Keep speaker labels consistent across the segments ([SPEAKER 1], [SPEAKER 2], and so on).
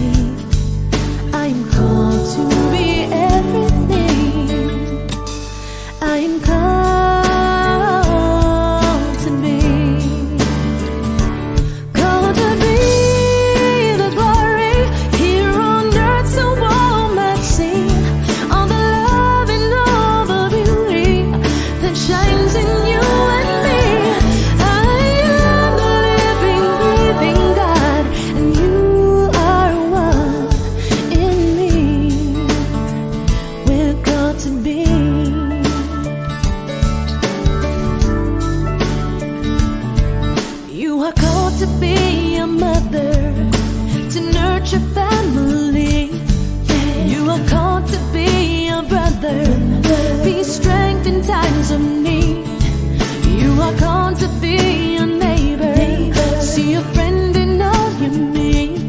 [SPEAKER 1] see. I am called to be everything. I am called to be. Called to be the glory here on earth so all might see. All the love and all the beauty that shines in you and me. I am the living, breathing God, and you are one in me. We're called to be. You are called to be a mother, to nurture family. You are called to be a brother, be strength in times of need. You are called to be a neighbor, see a friend in all you meet.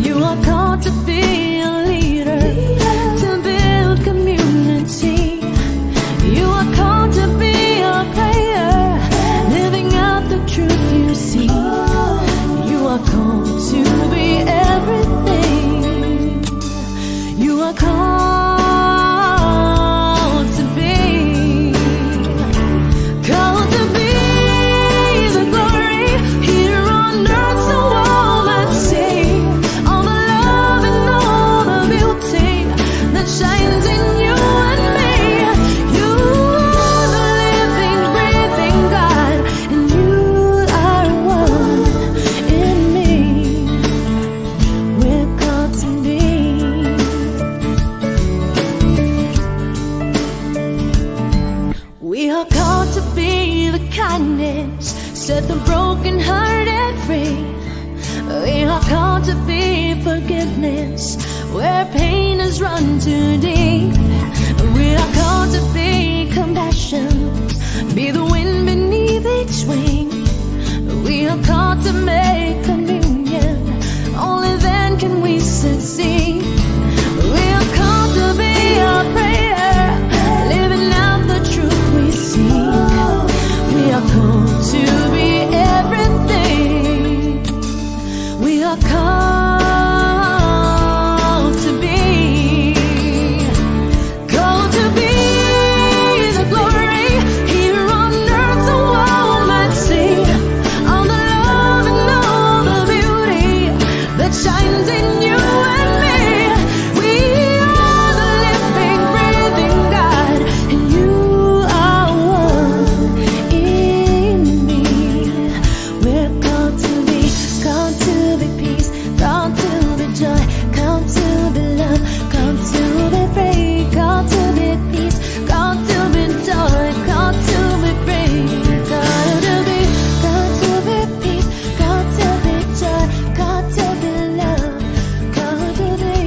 [SPEAKER 1] You are called to be a leader, to build community. You are called to be a prayer, living out the truth you see. You are called to be everything. You are called to be. Called to be the glory here on earth so all might see. All the love and all the beauty that shines in you and me. You are the living, breathing God, and you are one in me. We're called to be. We are called to be the kindness, set the broken-hearted free. We are called to be forgiveness, where pain has run too deep. We are called to be compassion, be the wind beneath each wing. We are called to make communion, only then can we succeed. We are called to be a prayer, living out the truth we see. We are called to be everything. We are called to be. Called to be the glory here on earth so all might see. All the love and all the beauty that shines in you and me. We are the living, breathing God, and you are one in me. We're called to be peace, called to be joy, called to be love, called to be free, called to be peace, called to be joy, called to be free, called to be peace, called to be joy, called to be love, called to be.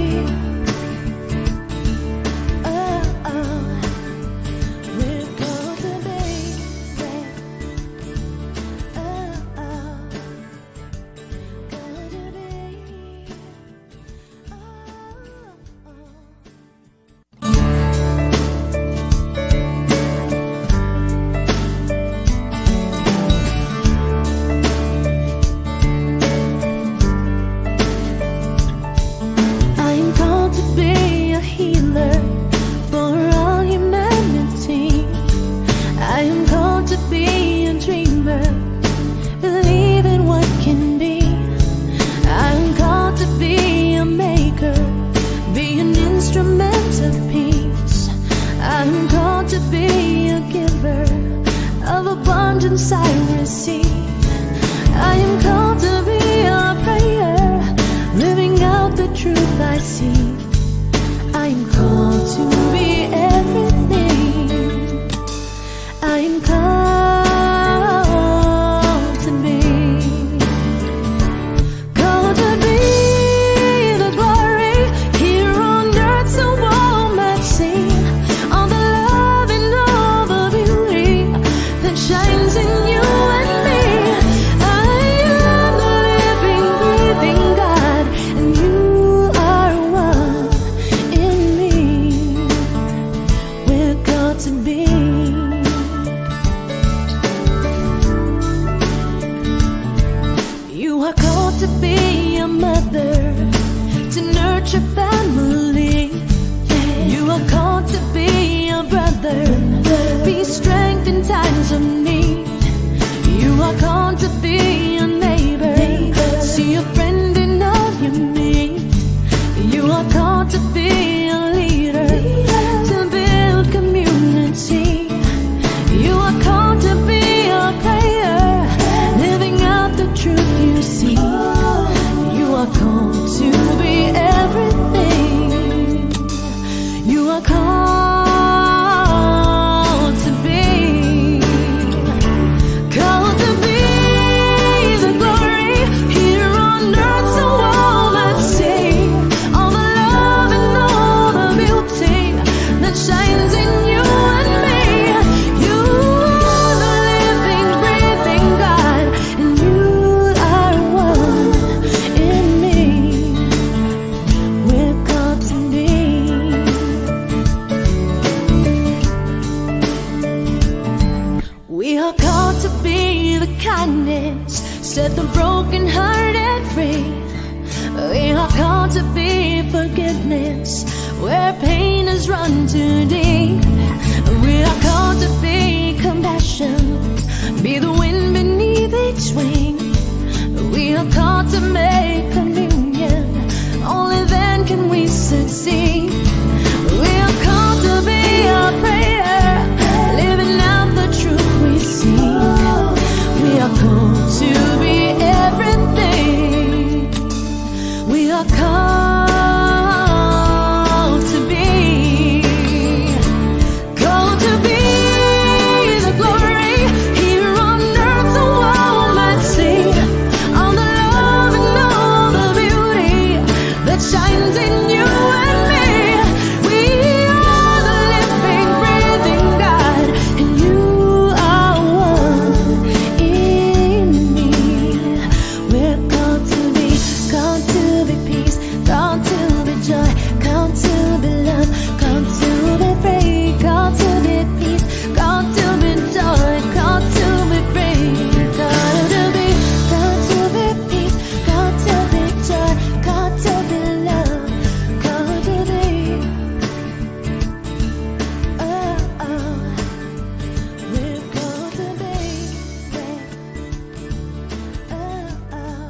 [SPEAKER 1] Oh, oh, we're called to be. Oh, oh. I am called to be a healer for all humanity. I am called to be a dreamer, believe in what can be. I am called to be a maker, be an instrument of peace. I am called to be a giver, of abundance I receive. I am called to be a prayer, living out the truth I see. I am called to be everything. I am called to be. Called to be the glory here on earth so all might see. All the love and all the beauty that shines in you and me. I am the living, breathing God, and you are one in me. set the broken-hearted free. We are called to be forgiveness where pain has run too deep. We are called to be compassion, be the wind beneath each wing. We are called to make communion, only then can we succeed. We are called to be a prayer, living out the truth we see. We are called to be everything. We are called to be the glory here on earth, the world might see. On the love and all the beauty that shines in you and me. We are the living, breathing God, and you are one in me. We're called to be peace, called to be joy, called to be love, called to be free, called to be peace, called to be joy, called to be free, called to be peace, called to be joy, called to be love, called to be. Oh, oh, we're called to be. Oh, oh.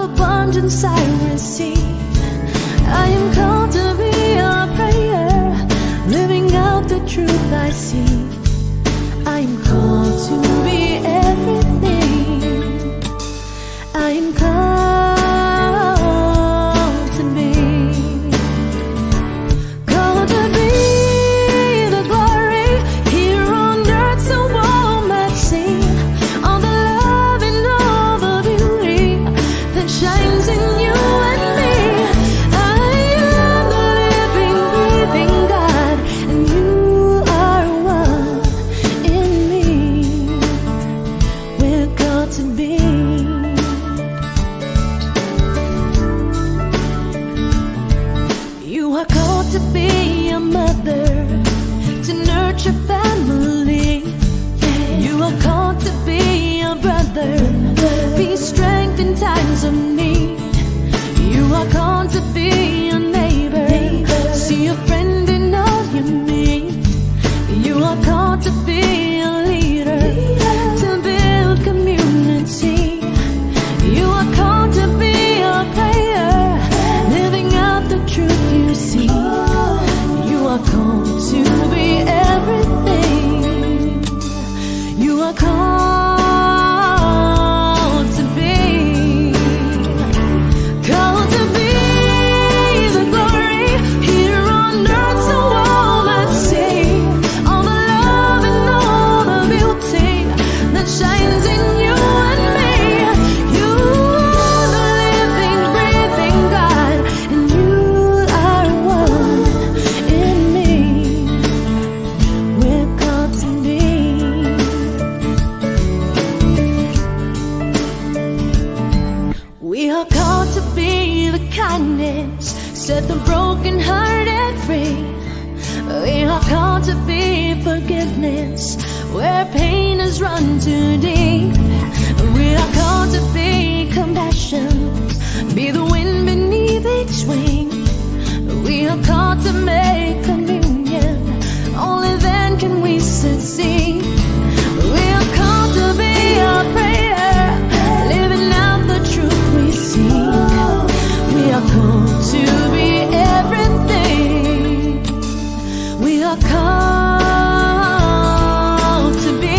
[SPEAKER 1] abundance I receive. I am called to be a prayer, living out the truth I see. I am called to be everything. I am called to be the glory here on earth, so all might see all the love and all the beauty that shines in you and me. I am the living, breathing God, and you are one in me. We're called to be. for kindness, set the broken-hearted free. We are called to be forgiveness where pain has run too deep. We are called to be compassion, be the wind beneath each wing. We are called to make communion, only then can we succeed. We are called to be a prayer, living out the truth we seek. We are called to be everything. We are called to be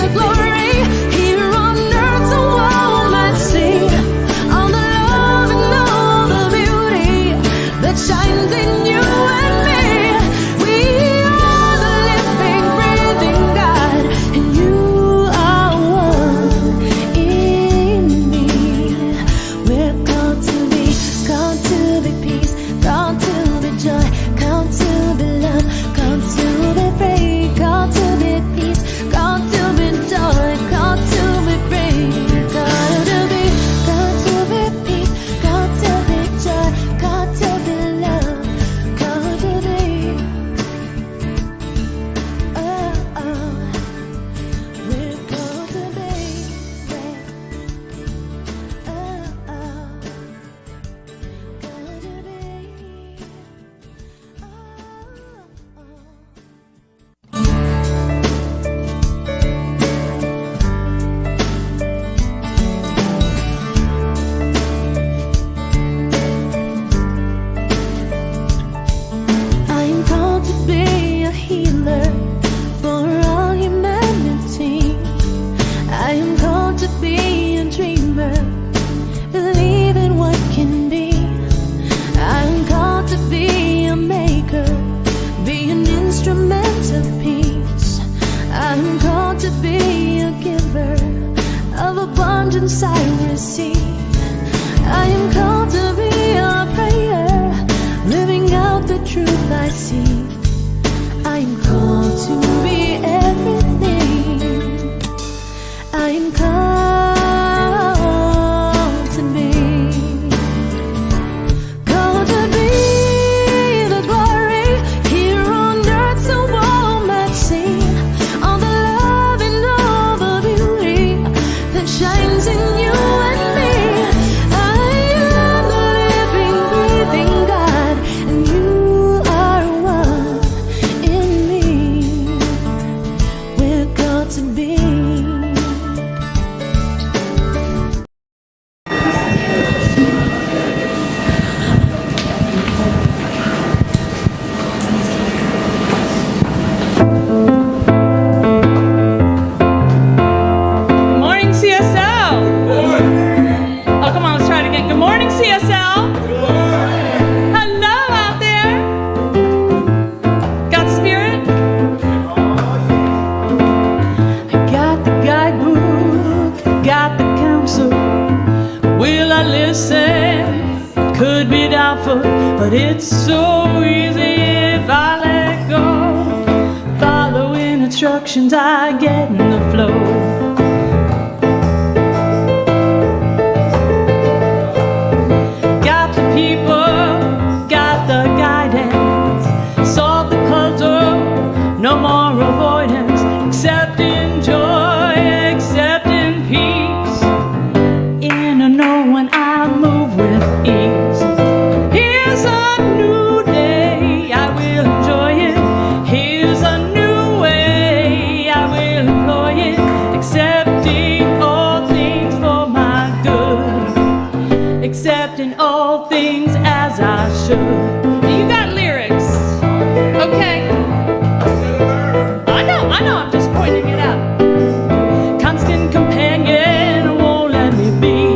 [SPEAKER 1] the glory here on earth, so all might see all the love and all the beauty that shines in you and me. We are the living, breathing God, and you are one in me. We're called to be peace, called to be joy, called to be love, called to be free, called to be peace, called to be joy, called to be free, called to be peace, called to be joy, called to be love, called to be we're called to be I am called to be a healer for all humanity. I am called to be a dreamer, believe in what can be. I am called to be a maker, be an instrument of peace. I am called to be a giver of abundance I receive. I am called to be a prayer, living out the truth I see. I am called to be everything. I am called to be the glory here on earth, so all might see all the love and all the beauty that shines in you and me. I am the living, breathing God, and you are one in me. We're called to be.
[SPEAKER 2] Good morning, CSL. Oh, come on, let's try it again. Good morning, CSL. Hello out there. Got spirit? I got the guidebook, got the counsel. Will I listen? Could be doubtful, but it's so easy if I let go. Following instructions, I get in the flow. Got the people, got the guidance. Solve the puzzle, no more avoidance. Accepting joy, accepting peace. In a knowing I move with ease. Here's a new day, I will enjoy it. Here's a new way, I will employ it. Accepting all things for my good. Accepting all things as I should. You got lyrics. Okay. I know, I'm just pointing it out. Constant companion won't let me be.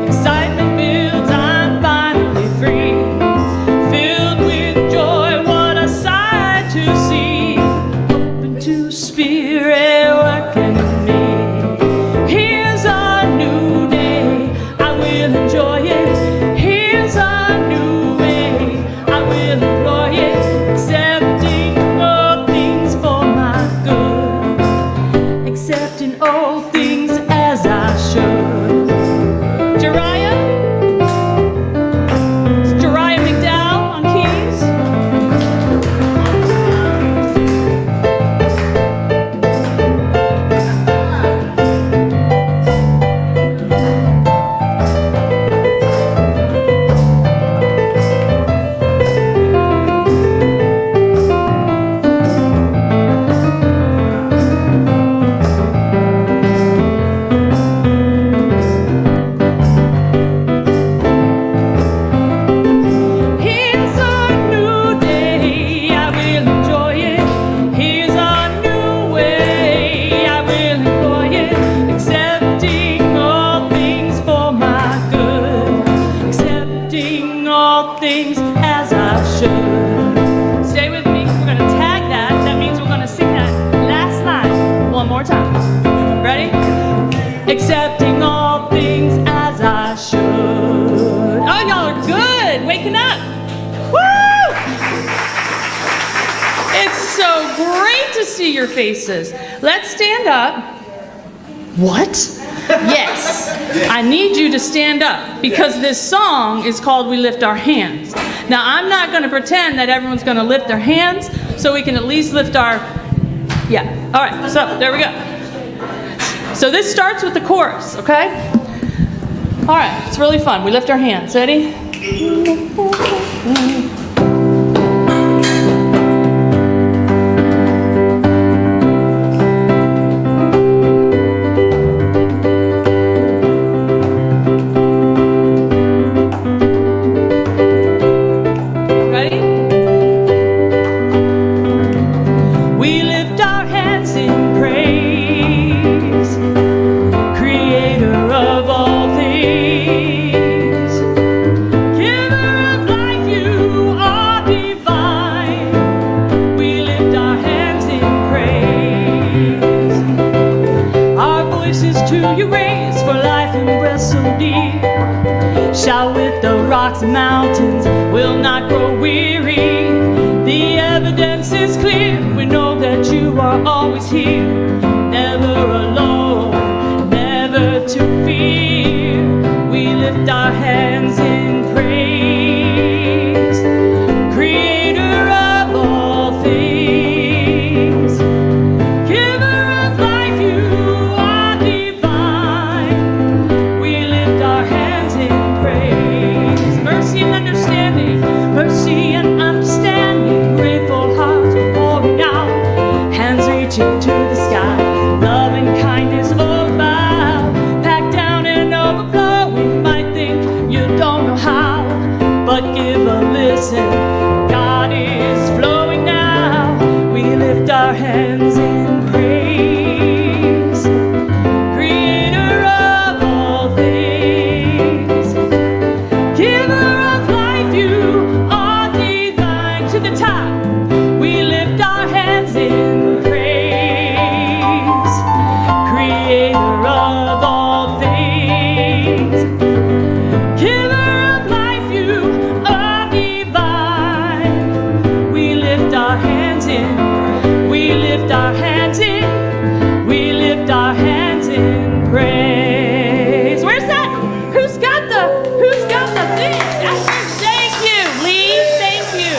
[SPEAKER 2] Excitement builds, I'm finally free. Filled with joy, what a sight to see. Open to spirit working in me. Here's a new day, I will enjoy it. Here's a new way, I will employ it. Accepting all things for my good. Accepting all things as I more time. Ready? Accepting all things as I should. Oh, y'all are good. Waking up. Woo! It's so great to see your faces. Let's stand up. What? Yes. I need you to stand up because this song is called We Lift Our Hands. Now, I'm not going to pretend that everyone's going to lift their hands, so we can at least lift our... Yeah. All right. So, there we go. So this starts with the chorus, okay? All right. It's really fun. We lift our hands. Ready? Shout with the rocks and mountains, will not grow weary. The evidence is clear, we know that you are always here. Never alone, never to fear. We lift our hands in praise. Creator of all things, giver of life, you are divine. We lift our hands in praise. Mercy and understanding, mercy and understanding. Grateful hearts are pouring out, hands reaching to the sky. Love and kindness overbound, packed down and overflowing. Might think you don't know how, but give a listen. God is flowing now. We lift our hands in praise. Creator of all things, giver of life, you are divine. To the top, we lift our hands in praise. Creator of all things, giver of life, you are divine. We lift our hands in, we lift our hands in, we lift our hands in praise. Where's that? Who's got the thing? Thank you, Lee. Thank you.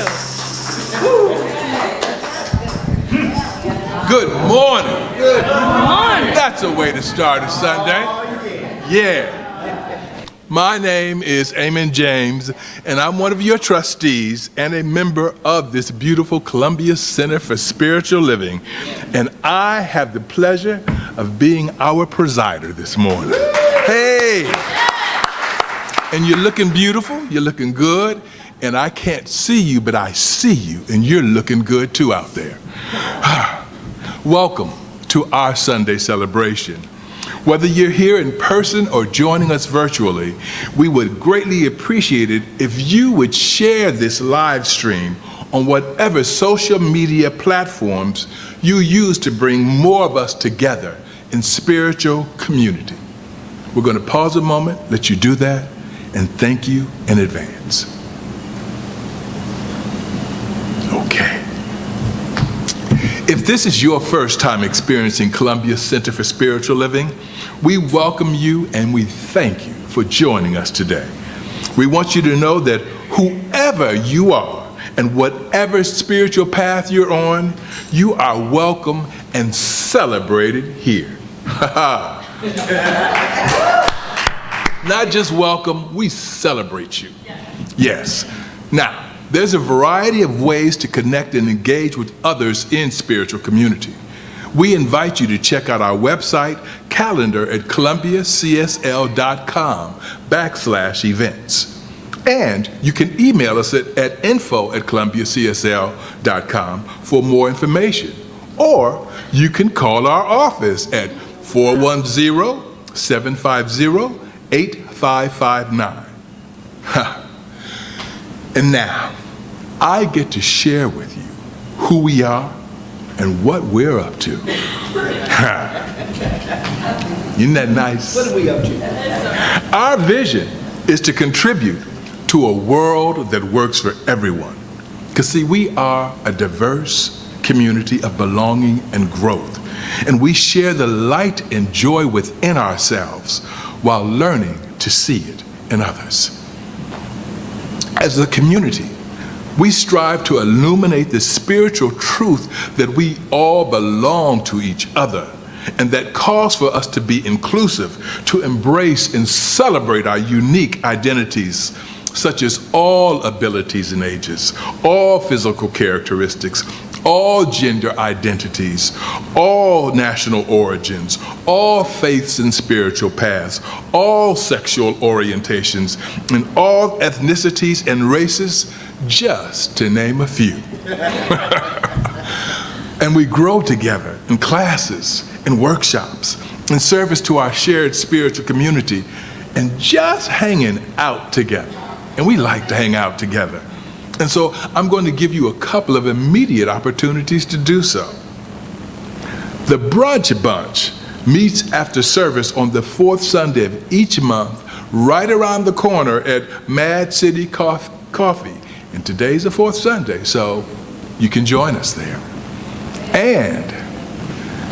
[SPEAKER 3] Good morning.
[SPEAKER 2] Good morning.
[SPEAKER 3] That's a way to start a Sunday. Yeah. My name is Eamon James, and I'm one of your trustees and a member of this beautiful Columbia Center for Spiritual Living. And I have the pleasure of being our presider this morning. Hey! And you're looking beautiful, you're looking good, and I can't see you, but I see you, and you're looking good too out there. Welcome to our Sunday celebration. Whether you're here in person or joining us virtually, we would greatly appreciate it if you would share this live stream on whatever social media platforms you use to bring more of us together in spiritual community. We're going to pause a moment, let you do that, and thank you in advance. Okay. If this is your first time experiencing Columbia Center for Spiritual Living, we welcome you and we thank you for joining us today. We want you to know that whoever you are and whatever spiritual path you're on, you are welcome and celebrated here. Not just welcome, we celebrate you. Yes. Now, there's a variety of ways to connect and engage with others in spiritual community. We invite you to check out our website, calendar at columbiacsl.com/events. And you can email us at info@columbiacsl.com for more information. Or you can call our office at 410-750-8559. And now, I get to share with you who we are and what we're up to. Isn't that nice?
[SPEAKER 4] What are we up to?
[SPEAKER 3] Our vision is to contribute to a world that works for everyone. Because see, we are a diverse community of belonging and growth. And we share the light and joy within ourselves while learning to see it in others. As a community, we strive to illuminate the spiritual truth that we all belong to each other, and that calls for us to be inclusive, to embrace and celebrate our unique identities, such as all abilities and ages, all physical characteristics, all gender identities, all national origins, all faiths and spiritual paths, all sexual orientations, and all ethnicities and races, just to name a few. And we grow together in classes, in workshops, in service to our shared spiritual community, and just hanging out together. And we like to hang out together. And so I'm going to give you a couple of immediate opportunities to do so. The Brunch Bunch meets after service on the fourth Sunday of each month, right around the corner at Mad City Coffee. And today's the fourth Sunday, so you can join us there. And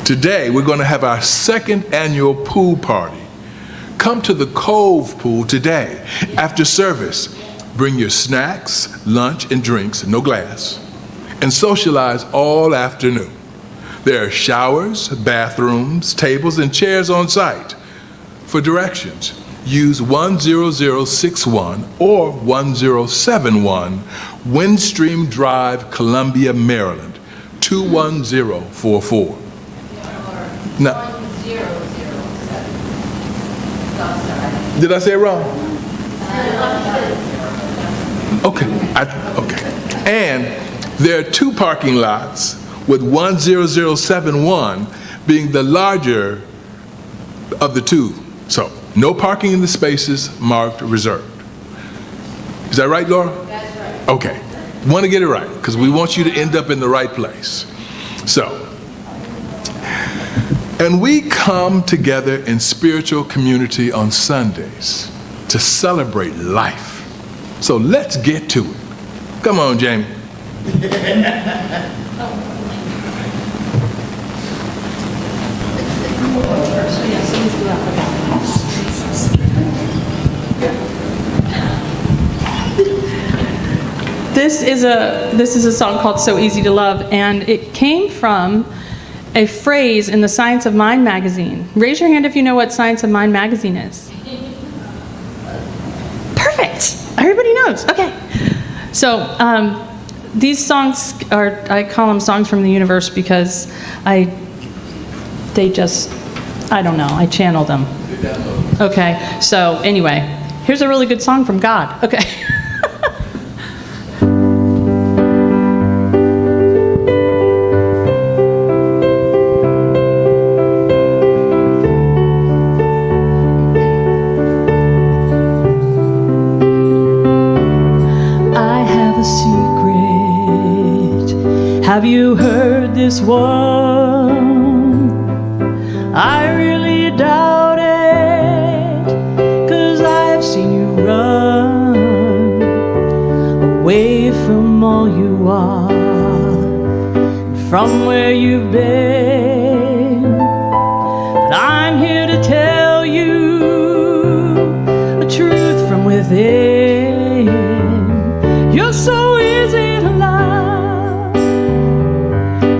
[SPEAKER 3] today we're going to have our second annual pool party. Come to the Cove Pool today after service. Bring your snacks, lunch, and drinks, no glass, and socialize all afternoon. There are showers, bathrooms, tables, and chairs on site. For directions, use 10061 or 1071 Windstream Drive, Columbia, Maryland, 21044. Now, did I say it wrong? Okay, okay. And there are two parking lots, with 10071 being the larger of the two. So, no parking in the spaces marked reserved. Is that right, Laura? That's right. Okay. Want to get it right, because we want you to end up in the right place. So, and we come together in spiritual community on Sundays to celebrate life. So let's get to it. Come on, Jami.
[SPEAKER 2] This is a song called So Easy to Love, and it came from a phrase in the Science of Mind magazine. Raise your hand if you know what Science of Mind magazine is. Perfect. Everybody knows. Okay. So these songs are, I call them songs from the universe because I don't know, I channel them. Okay. So anyway, here's a really good song from God. Okay.
[SPEAKER 5] Have you heard this one? I really doubt it, 'cause I've seen you run away from all you are, from where you've been. But I'm here to tell you the truth from within. You're so easy to love.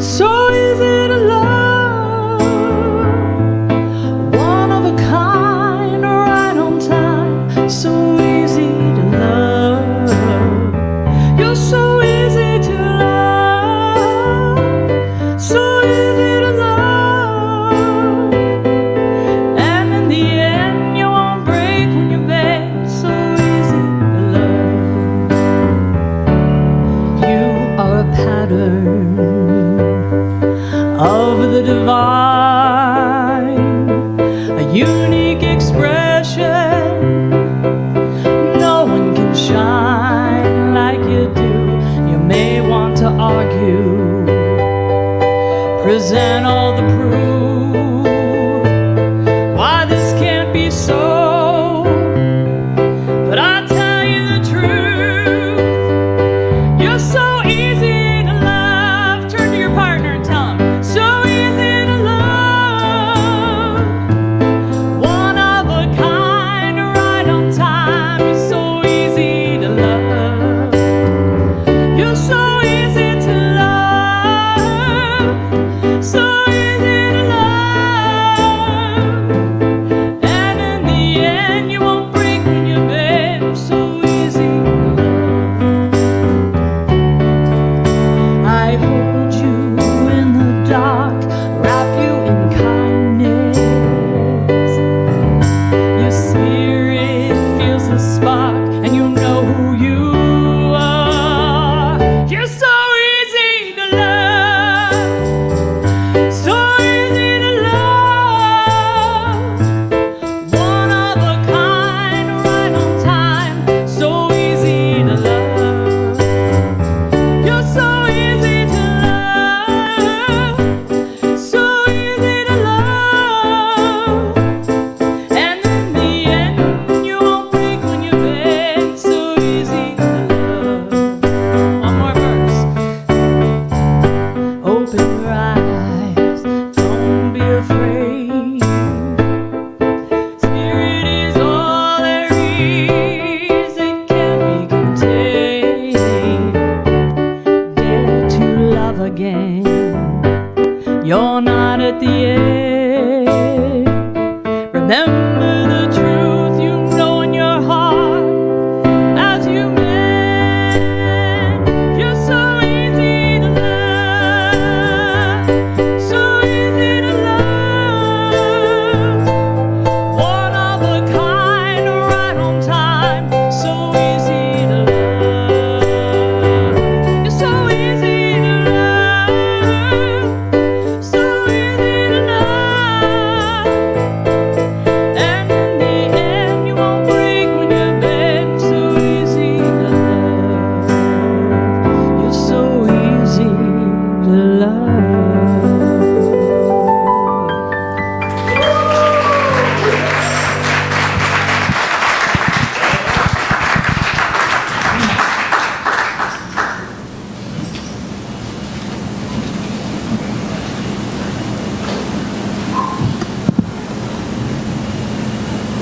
[SPEAKER 5] So easy to love, one of a kind, right on time. So easy to love, you're so easy to love, so easy to love. And in the end, you won't break when you beg. So easy
[SPEAKER 2] be so. But I tell you the truth, you're so easy to love. Turn to your partner and tell him, so easy to love. One of a kind, right on time. You're so easy to love. You're so easy to love. So easy to love. And in the end, you won't break when you bend. So easy to love. I hold you in the dark, wrap you in kindness. Your spirit feels the spark, and you know who you are. You're so easy to love. So easy to love. One of a kind, right on time. So easy to love. You're so easy to love. So easy to love. And in the end, you won't break when you bend. So easy to love. One more verse. Open your eyes, don't be afraid. Spirit is all there is, it can't be contained. Dare to love again, you're not at the end. Remember the truth you know in your heart as you mend. You're so easy to love. So easy to love. One of a kind, right on time. So easy to love. You're so easy to love. So easy to love. And in the end, you won't break when you bend. So easy to love. You're so easy to love.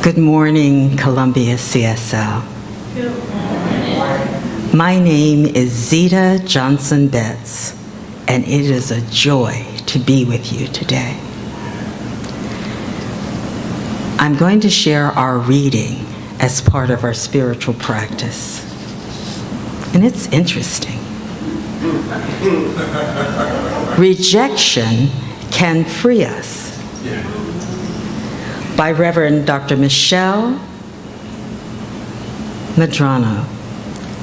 [SPEAKER 6] Good morning, Columbia CSL. My name is Zita Johnson Betts, and it is a joy to be with you today. I'm going to share our reading as part of our spiritual practice. And it's interesting. Rejection can free us. By Reverend Dr. Michelle Medrano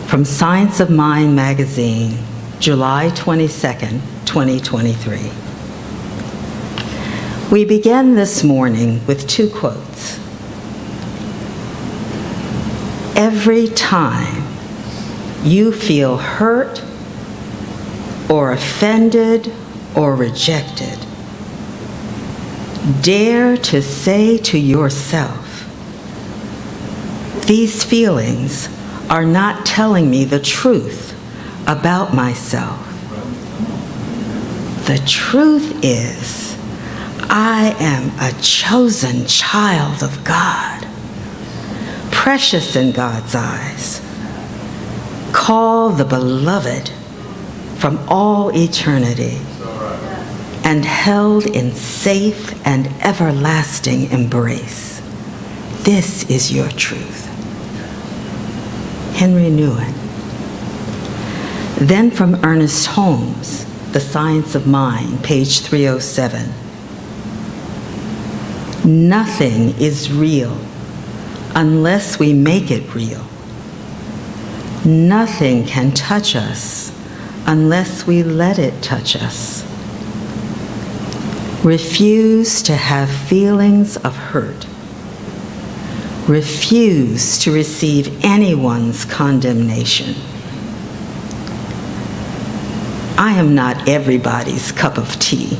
[SPEAKER 6] from Science of Mind magazine, July 22nd, 2023. We begin this morning with two quotes. Every time you feel hurt or offended or rejected, dare to say to yourself, these feelings are not telling me the truth about myself. The truth is, I am a chosen child of God, precious in God's eyes, called the beloved from all eternity, and held in safe and everlasting embrace. This is your truth. Henry Nouwen. Then from Ernest Holmes, The Science of Mind, page 307. Nothing is real unless we make it real. Nothing can touch us unless we let it touch us. Refuse to have feelings of hurt. Refuse to receive anyone's condemnation. I am not everybody's cup of tea.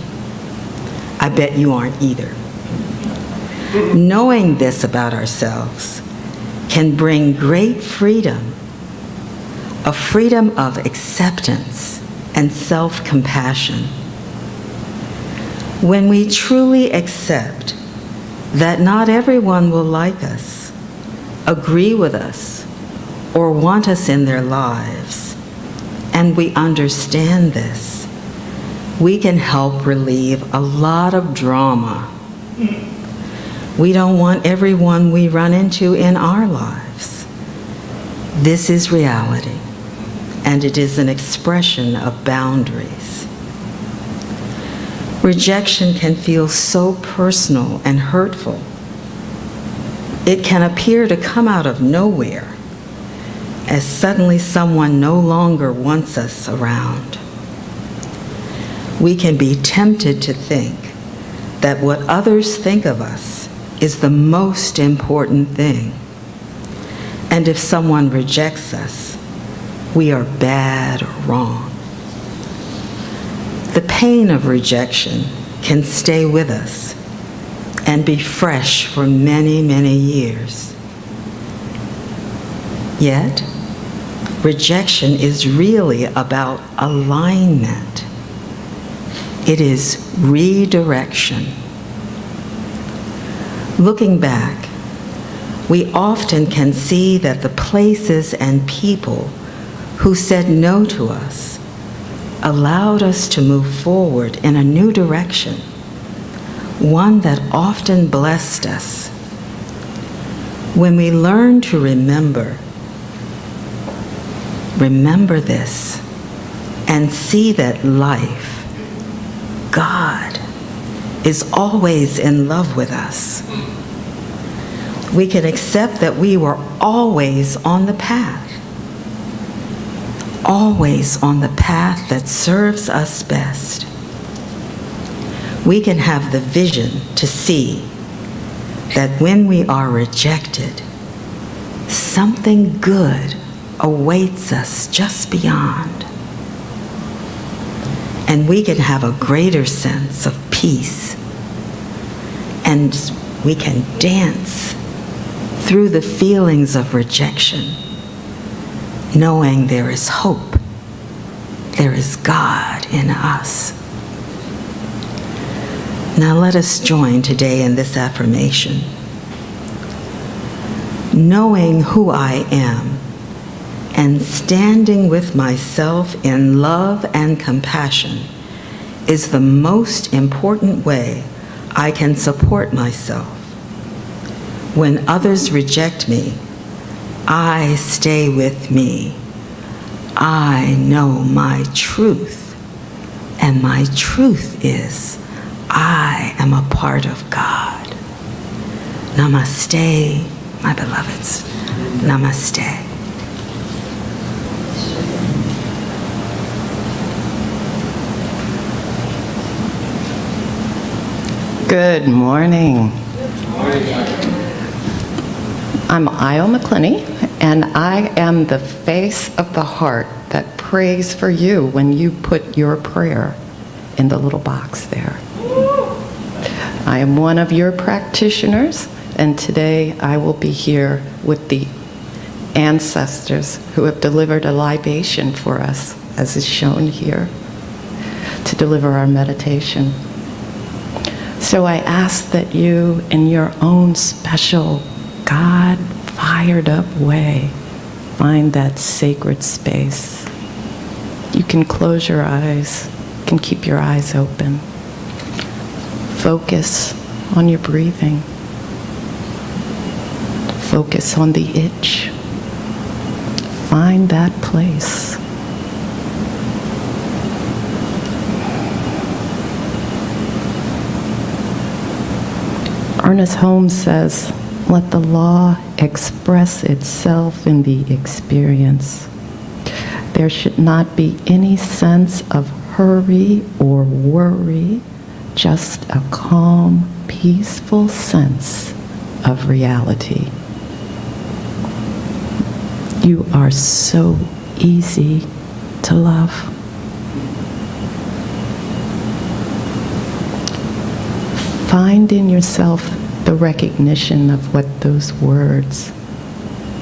[SPEAKER 6] I bet you aren't either. Knowing this about ourselves can bring great freedom, a freedom of acceptance and self-compassion. When we truly accept that not everyone will like us, agree with us, or want us in their lives, and we understand this, we can help relieve a lot of drama. We don't want everyone we run into in our lives. This is reality, and it is an expression of boundaries. Rejection can feel so personal and hurtful. It can appear to come out of nowhere, as suddenly someone no longer wants us around. We can be tempted to think that what others think of us is the most important thing. And if someone rejects us, we are bad or wrong. The pain of rejection can stay with us and be fresh for many, many years. Yet, rejection is really about alignment. It is redirection. Looking back, we often can see that the places and people who said no to us allowed us to move forward in a new direction, one that often blessed us. When we learn to remember this, and see that life, God, is always in love with us, we can accept that we were always on the path that serves us best. We can have the vision to see that when we are rejected, something good awaits us just beyond. And we can have a greater sense of peace, and we can dance through the feelings of rejection, knowing there is hope, there is God in us. Now let us join today in this affirmation. Knowing who I am and standing with myself in love and compassion is the most important way I can support myself. When others reject me, I stay with me. I know my truth, and my truth is I am a part of God. Namaste, my beloveds. Namaste.
[SPEAKER 7] Good morning. I'm Io McClinney, and I am the face of the heart that prays for you when you put your prayer in the little box there. I am one of your practitioners, and today I will be here with the ancestors who have delivered a libation for us, as is shown here, to deliver our meditation. So I ask that you, in your own special, God-fired-up way, find that sacred space. You can close your eyes, you can keep your eyes open. Focus on your breathing. Focus on the itch. Find that place. Ernest Holmes says, let the law express itself in the experience. There should not be any sense of hurry or worry, just a calm, peaceful sense of reality. You are so easy to love. Find in yourself the recognition of what those words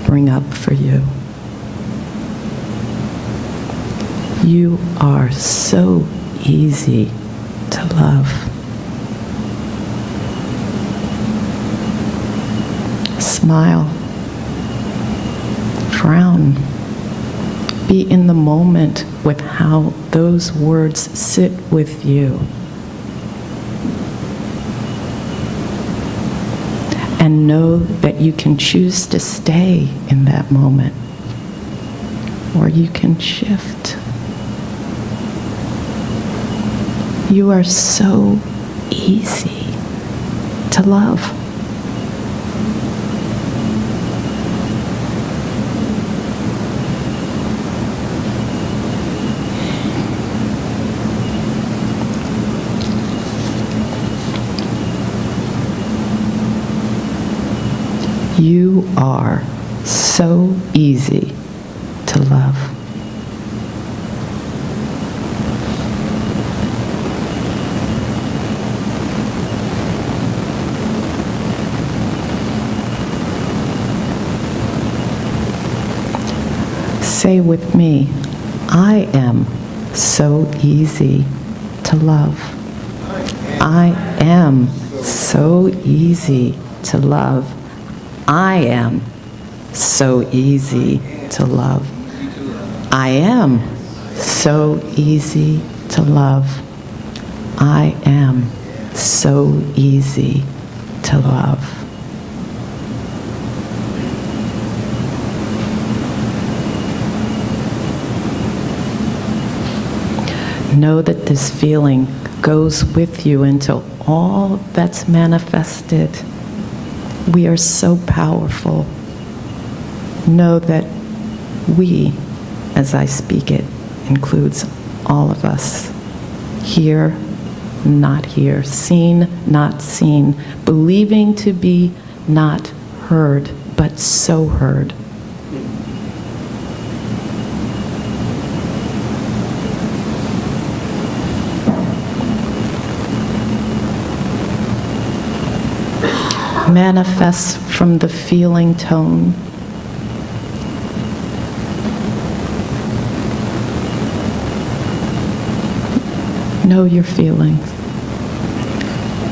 [SPEAKER 7] bring up for you. You are so easy to love. Smile. Frown. Be in the moment with how those words sit with you. And know that you can choose to stay in that moment, or you can shift. You are so easy to love. You are so easy to love. Say with me, I am so easy to love. I am so easy to love. I am so easy to love. I am so easy to love. I am so easy to love. Know that this feeling goes with you until all that's manifested. We are so powerful. Know that we, as I speak it, includes all of us. Here, not here. Seen, not seen. Believing to be not heard, but so heard. Manifest from the feeling tone. Know your feelings.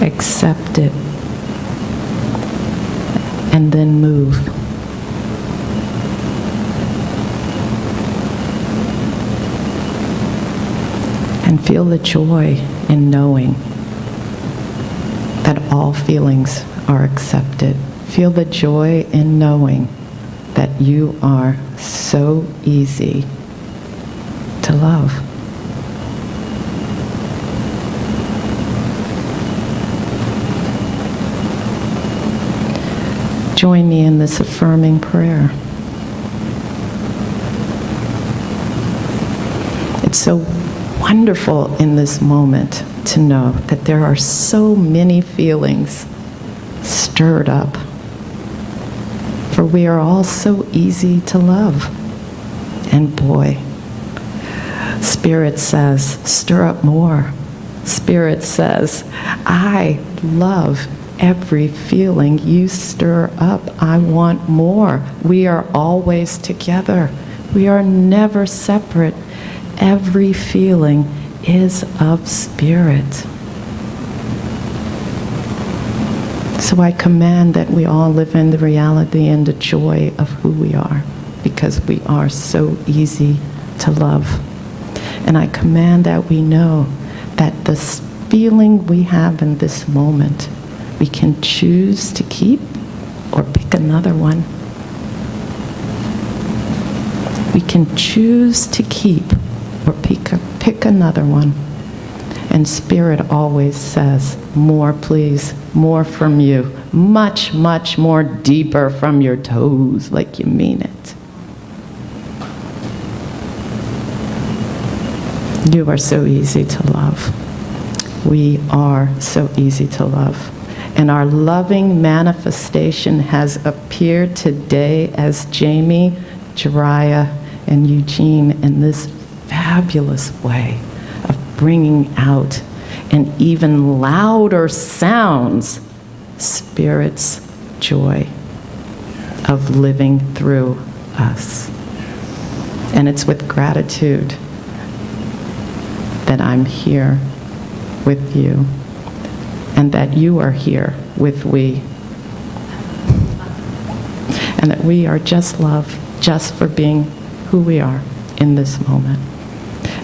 [SPEAKER 7] Accept it. And then move. And feel the joy in knowing that all feelings are accepted. Feel the joy in knowing that you are so easy to love. Join me in this affirming prayer. It's so wonderful in this moment to know that there are so many feelings stirred up, for we are all so easy to love. And boy, Spirit says, stir up more. Spirit says, I love every feeling you stir up. I want more. We are always together. We are never separate. Every feeling is of Spirit. So I command that we all live in the reality and the joy of who we are, because we are so easy to love. And I command that we know that the feeling we have in this moment, we can choose to keep or pick another one. We can choose to keep or pick another one. And Spirit always says, more please, more from you. Much, much more deeper from your toes, like you mean it. You are so easy to love. We are so easy to love. And our loving manifestation has appeared today as Jami, Jariah, and Eugene in this fabulous way of bringing out in even louder sounds Spirit's joy of living through us. And it's with gratitude that I'm here with you and that you are here with we. And that we are just loved just for being who we are in this moment.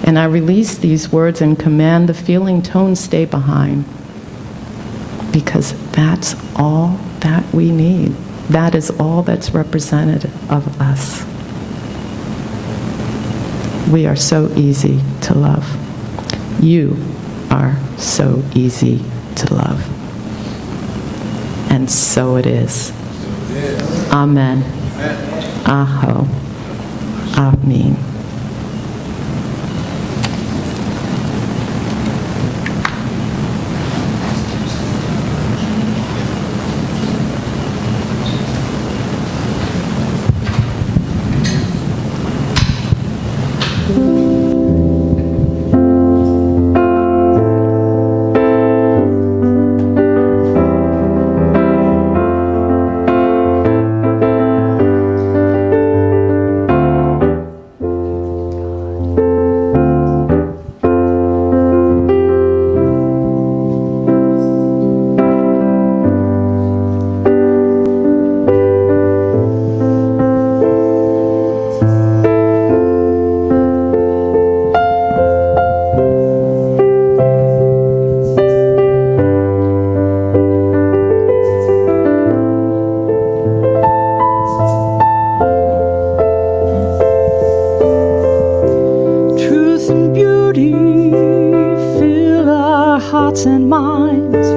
[SPEAKER 7] And I release these words and command the feeling tone stay behind, because that's all that we need. That is all that's representative of us. We are so easy to love. You are so easy to love. And so it is. Amen. Aho. Amen.
[SPEAKER 2] hearts and minds.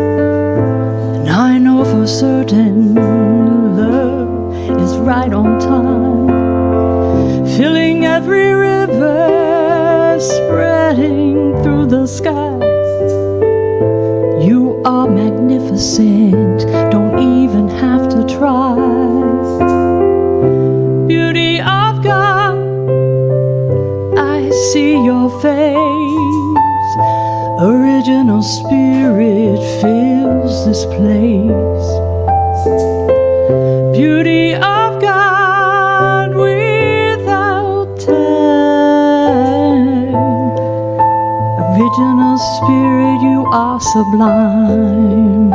[SPEAKER 2] And I know for certain love is right on time, filling every river, spreading through the sky. You are magnificent, don't even have to try. Beauty of God, I see your face. Original spirit fills this place. Beauty of God without time. Original spirit, you are sublime.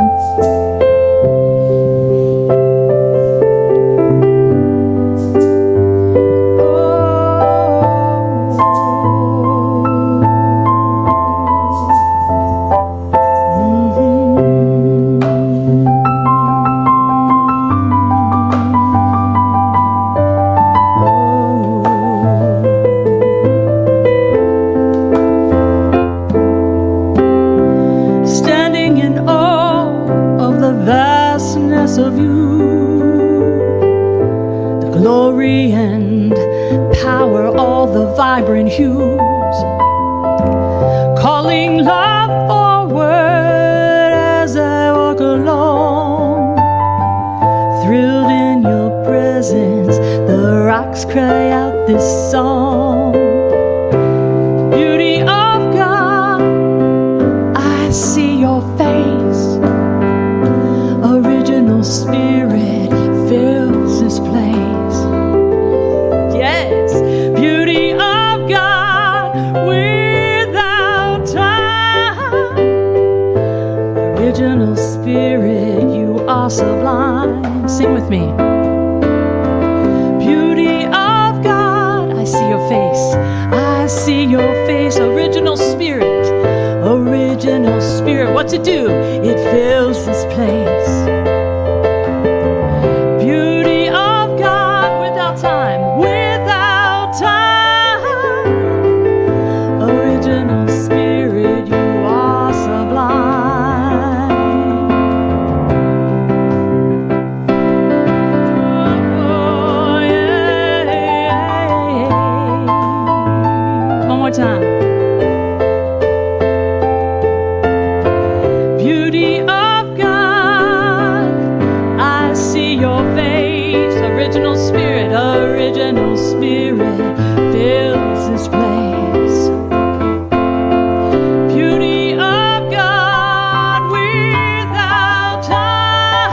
[SPEAKER 2] Of you, the glory and power, all the vibrant hues, calling love forward as I walk along. Thrilled in your presence, the rocks cry out this song. Beauty of God, I see your face. Original spirit fills this place. Yes, beauty of God without time. Original spirit, you are sublime. Sing with me. Beauty of God, I see your face. I see your face. Original spirit. Original spirit, what's it do? It fills this place. Beauty of God without time, without time. Original spirit, you are sublime. Oh, yeah, yeah. One more time. Beauty of God, I see your face. Original spirit fills this place. Beauty of God without time.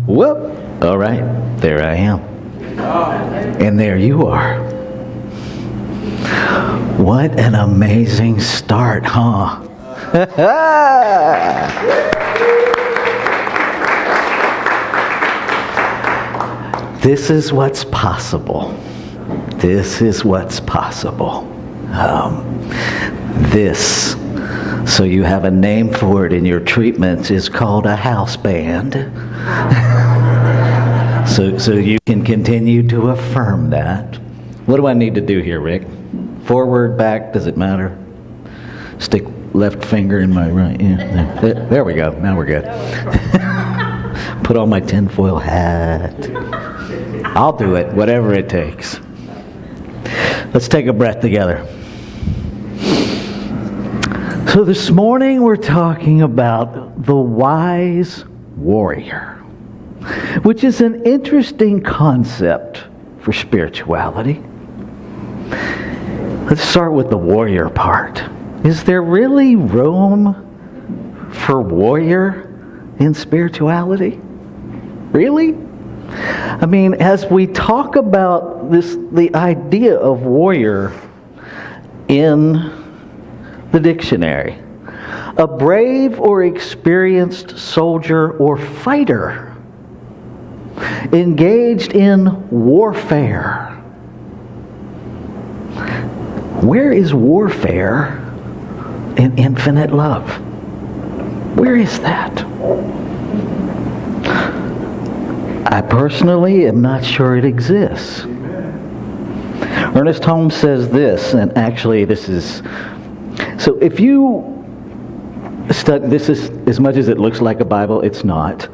[SPEAKER 8] Whoop! All right, there I am. And there you are. What an amazing start, huh? This is what's possible. This is what's possible. This, so you have a name for it in your treatments, is called a house band. So you can continue to affirm that. What do I need to do here, Rick? Forward, back, does it matter? Stick left finger in my right. Yeah, there we go. Now we're good. Put on my tinfoil hat. I'll do it, whatever it takes. Let's take a breath together. So this morning we're talking about the wise warrior, which is an interesting concept for spirituality. Let's start with the warrior part. Is there really room for warrior in spirituality? Really? I mean, as we talk about the idea of warrior in the dictionary, a brave or experienced soldier or fighter engaged in warfare. Where is warfare in infinite love? Where is that? I personally am not sure it exists. Ernest Holmes says this, and actually this is, so if you study, this is, as much as it looks like a Bible, it's not,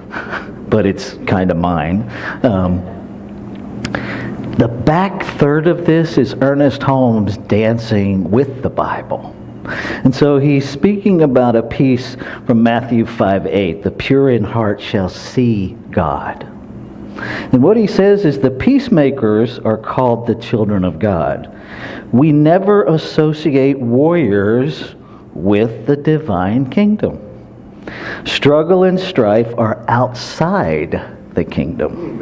[SPEAKER 8] but it's kind of mine. The back third of this is Ernest Holmes dancing with the Bible. And so he's speaking about a piece from Matthew 5:8, the pure in heart shall see God. And what he says is the peacemakers are called the children of God. We never associate warriors with the divine kingdom. Struggle and strife are outside the kingdom.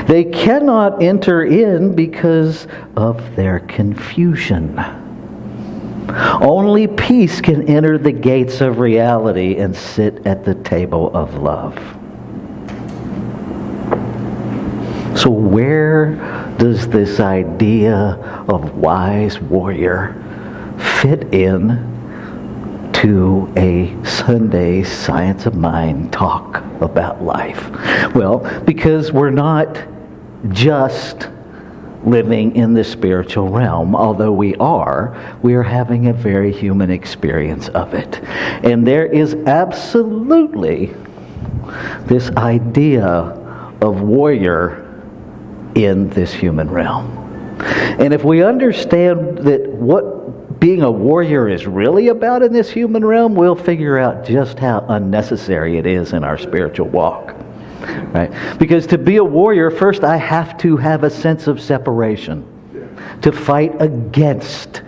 [SPEAKER 8] They cannot enter in because of their confusion. Only peace can enter the gates of reality and sit at the table of love. So where does this idea of wise warrior fit in to a Sunday Science of Mind talk about life? Well, because we're not just living in the spiritual realm, although we are having a very human experience of it. And there is absolutely this idea of warrior in this human realm. And if we understand that what being a warrior is really about in this human realm, we'll figure out just how unnecessary it is in our spiritual walk. Right? Because to be a warrior, first I have to have a sense of separation, to fight against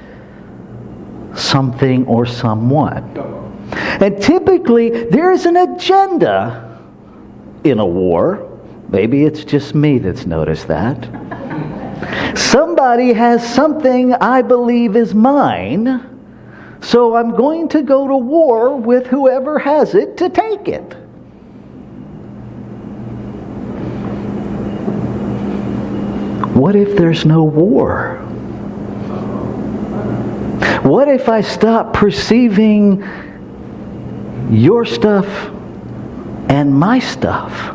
[SPEAKER 8] something or someone. And typically there is an agenda in a war. Maybe it's just me that's noticed that. Somebody has something I believe is mine, so I'm going to go to war with whoever has it to take it. What if there's no war? What if I stop perceiving your stuff and my stuff?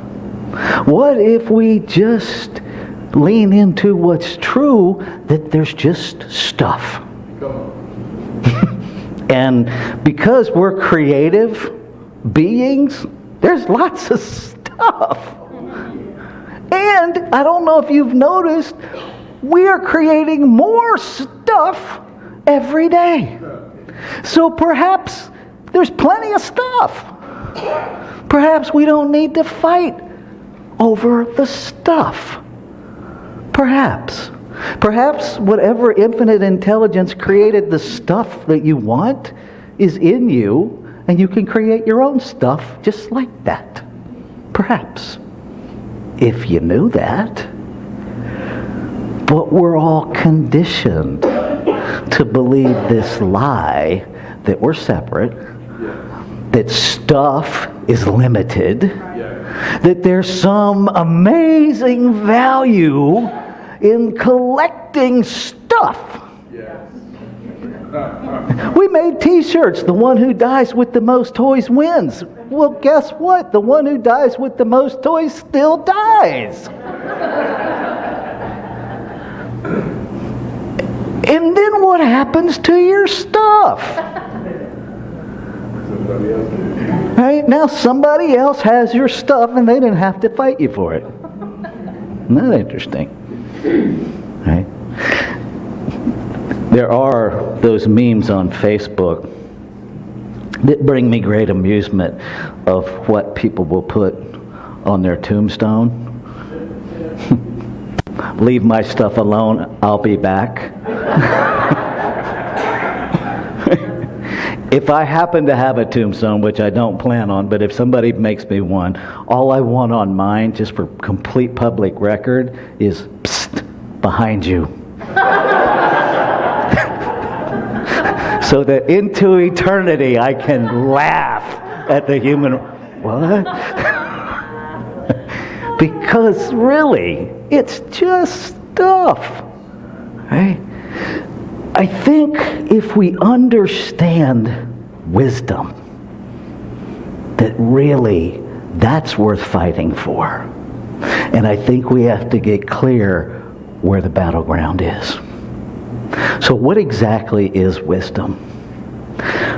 [SPEAKER 8] What if we just lean into what's true, that there's just stuff? And because we're creative beings, there's lots of stuff. And I don't know if you've noticed, we are creating more stuff every day. So perhaps there's plenty of stuff. Perhaps we don't need to fight over the stuff. Perhaps whatever infinite intelligence created the stuff that you want is in you, and you can create your own stuff just like that. Perhaps. If you knew that. But we're all conditioned to believe this lie that we're separate, that stuff is limited, that there's some amazing value in collecting stuff. We made t-shirts, the one who dies with the most toys wins. Well, guess what? The one who dies with the most toys still dies. And then what happens to your stuff? Right? Now somebody else has your stuff and they didn't have to fight you for it. Isn't that interesting? Right? There are those memes on Facebook that bring me great amusement of what people will put on their tombstone. Leave my stuff alone, I'll be back. If I happen to have a tombstone, which I don't plan on, but if somebody makes me one, all I want on mine, just for complete public record, is psst, behind you. So that into eternity I can laugh at the human... What? Because really, it's just stuff. Right? I think if we understand wisdom, that really that's worth fighting for. And I think we have to get clear where the battleground is. So what exactly is wisdom?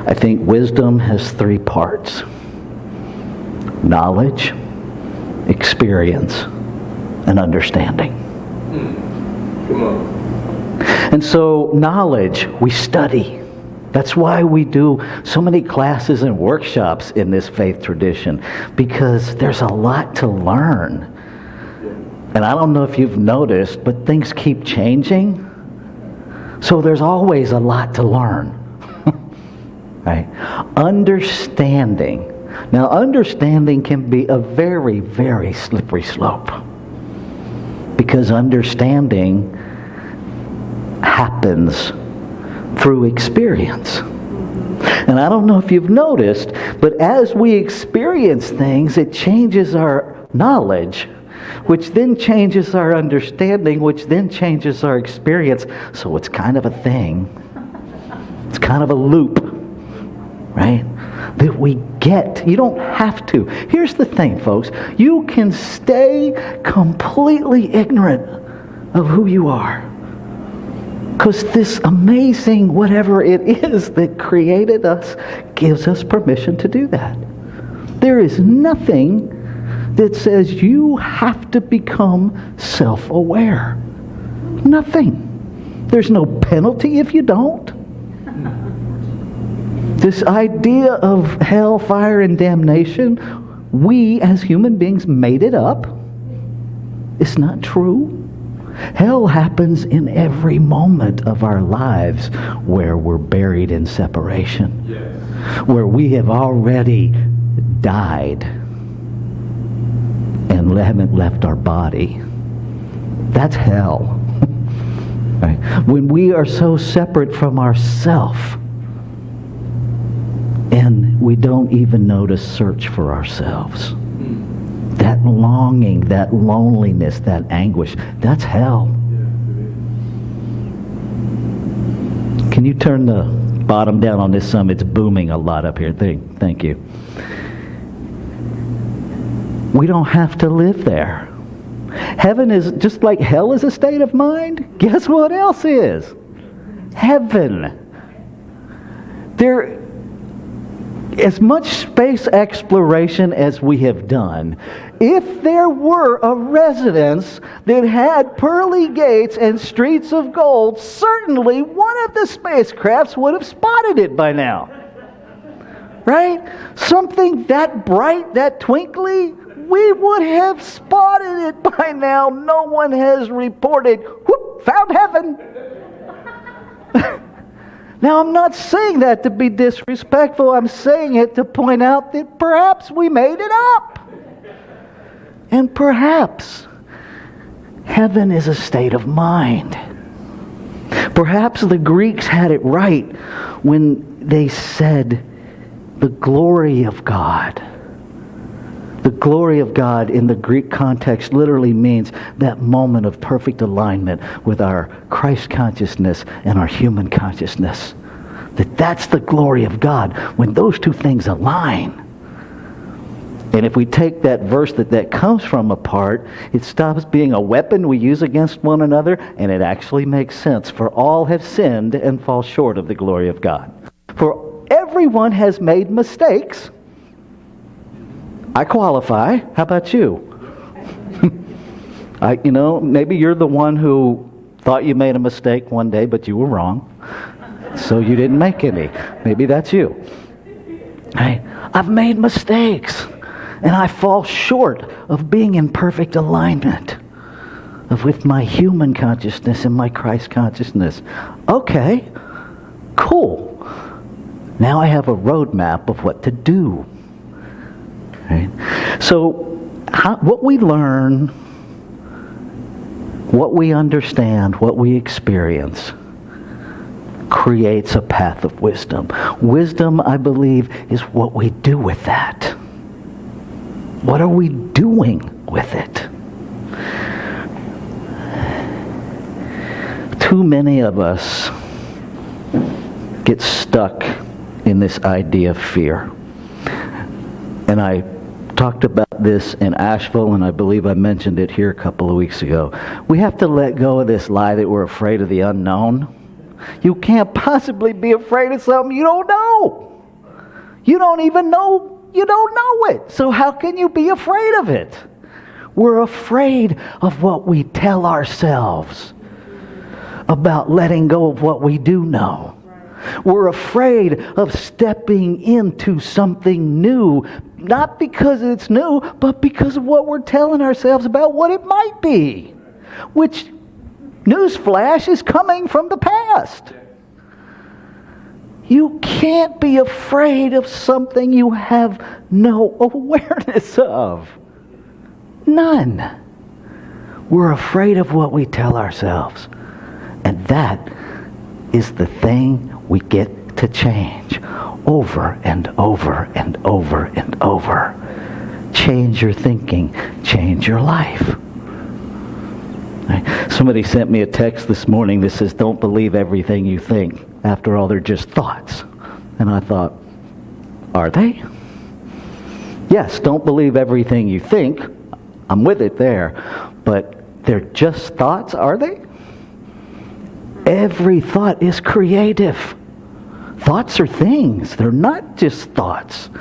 [SPEAKER 8] I think wisdom has three parts: knowledge, experience, and understanding.
[SPEAKER 3] Come on.
[SPEAKER 8] And so knowledge, we study. That's why we do so many classes and workshops in this faith tradition, because there's a lot to learn. And I don't know if you've noticed, but things keep changing. So there's always a lot to learn. Right? Understanding. Now, understanding can be a very, very slippery slope. Because understanding happens through experience. And I don't know if you've noticed, but as we experience things, it changes our knowledge, which then changes our understanding, which then changes our experience. So it's kind of a thing. It's kind of a loop, right? That we get. You don't have to. Here's the thing, folks. You can stay completely ignorant of who you are. Because this amazing whatever it is that created us gives us permission to do that. There is nothing that says you have to become self-aware. Nothing. There's no penalty if you don't. This idea of hell, fire, and damnation, we as human beings made it up. It's not true. Hell happens in every moment of our lives where we're buried in separation. Yes. Where we have already died and haven't left our body. That's hell. Right? When we are so separate from ourself and we don't even know to search for ourselves. That longing, that loneliness, that anguish, that's hell. Can you turn the bottom down on this some? It's booming a lot up here. Thank you. We don't have to live there. Heaven is just like hell is a state of mind. Guess what else is? Heaven. There, as much space exploration as we have done, if there were a residence that had pearly gates and streets of gold, certainly one of the spacecrafts would have spotted it by now. Right? Something that bright, that twinkly, we would have spotted it by now. No one has reported, whoop, found heaven. Now, I'm not saying that to be disrespectful. I'm saying it to point out that perhaps we made it up. And perhaps heaven is a state of mind. Perhaps the Greeks had it right when they said the glory of God. The glory of God in the Greek context literally means that moment of perfect alignment with our Christ consciousness and our human consciousness. That's the glory of God, when those two things align. And if we take that verse that comes from apart, it stops being a weapon we use against one another, and it actually makes sense. For all have sinned and fall short of the glory of God. For everyone has made mistakes. I qualify. How about you? Maybe you're the one who thought you made a mistake one day, but you were wrong. So you didn't make any. Maybe that's you. Hey, I've made mistakes. And I fall short of being in perfect alignment with my human consciousness and my Christ consciousness. Okay, cool. Now I have a roadmap of what to do. Right? So, what we learn, what we understand, what we experience, creates a path of wisdom. Wisdom, I believe, is what we do with that. What are we doing with it? Too many of us get stuck in this idea of fear. And I talked about this in Asheville, and I believe I mentioned it here a couple of weeks ago. We have to let go of this lie that we're afraid of the unknown. You can't possibly be afraid of something you don't know. You don't even know you don't know it. So how can you be afraid of it? We're afraid of what we tell ourselves about letting go of what we do know. We're afraid of stepping into something new, not because it's new, but because of what we're telling ourselves about what it might be, which, newsflash, is coming from the past. You can't be afraid of something you have no awareness of. None. We're afraid of what we tell ourselves. And that is the thing we get to change over and over and over and over. Change your thinking. Change your life. Somebody sent me a text this morning that says, don't believe everything you think. After all, they're just thoughts. And I thought, are they? Yes, don't believe everything you think. I'm with it there. But they're just thoughts, are they? Every thought is creative. Thoughts are things. They're not just thoughts.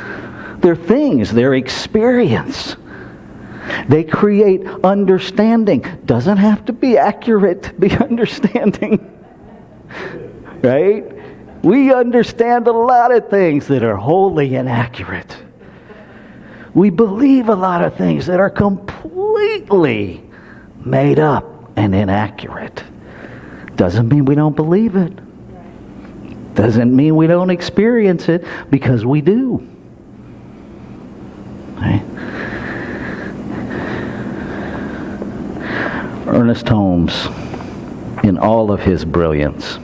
[SPEAKER 8] They're things. They're experience. They create understanding. Doesn't have to be accurate to be understanding. Right? We understand a lot of things that are wholly inaccurate. We believe a lot of things that are completely made up and inaccurate. Doesn't mean we don't believe it. Doesn't mean we don't experience it, because we do. Right? Ernest Holmes, in all of his brilliance,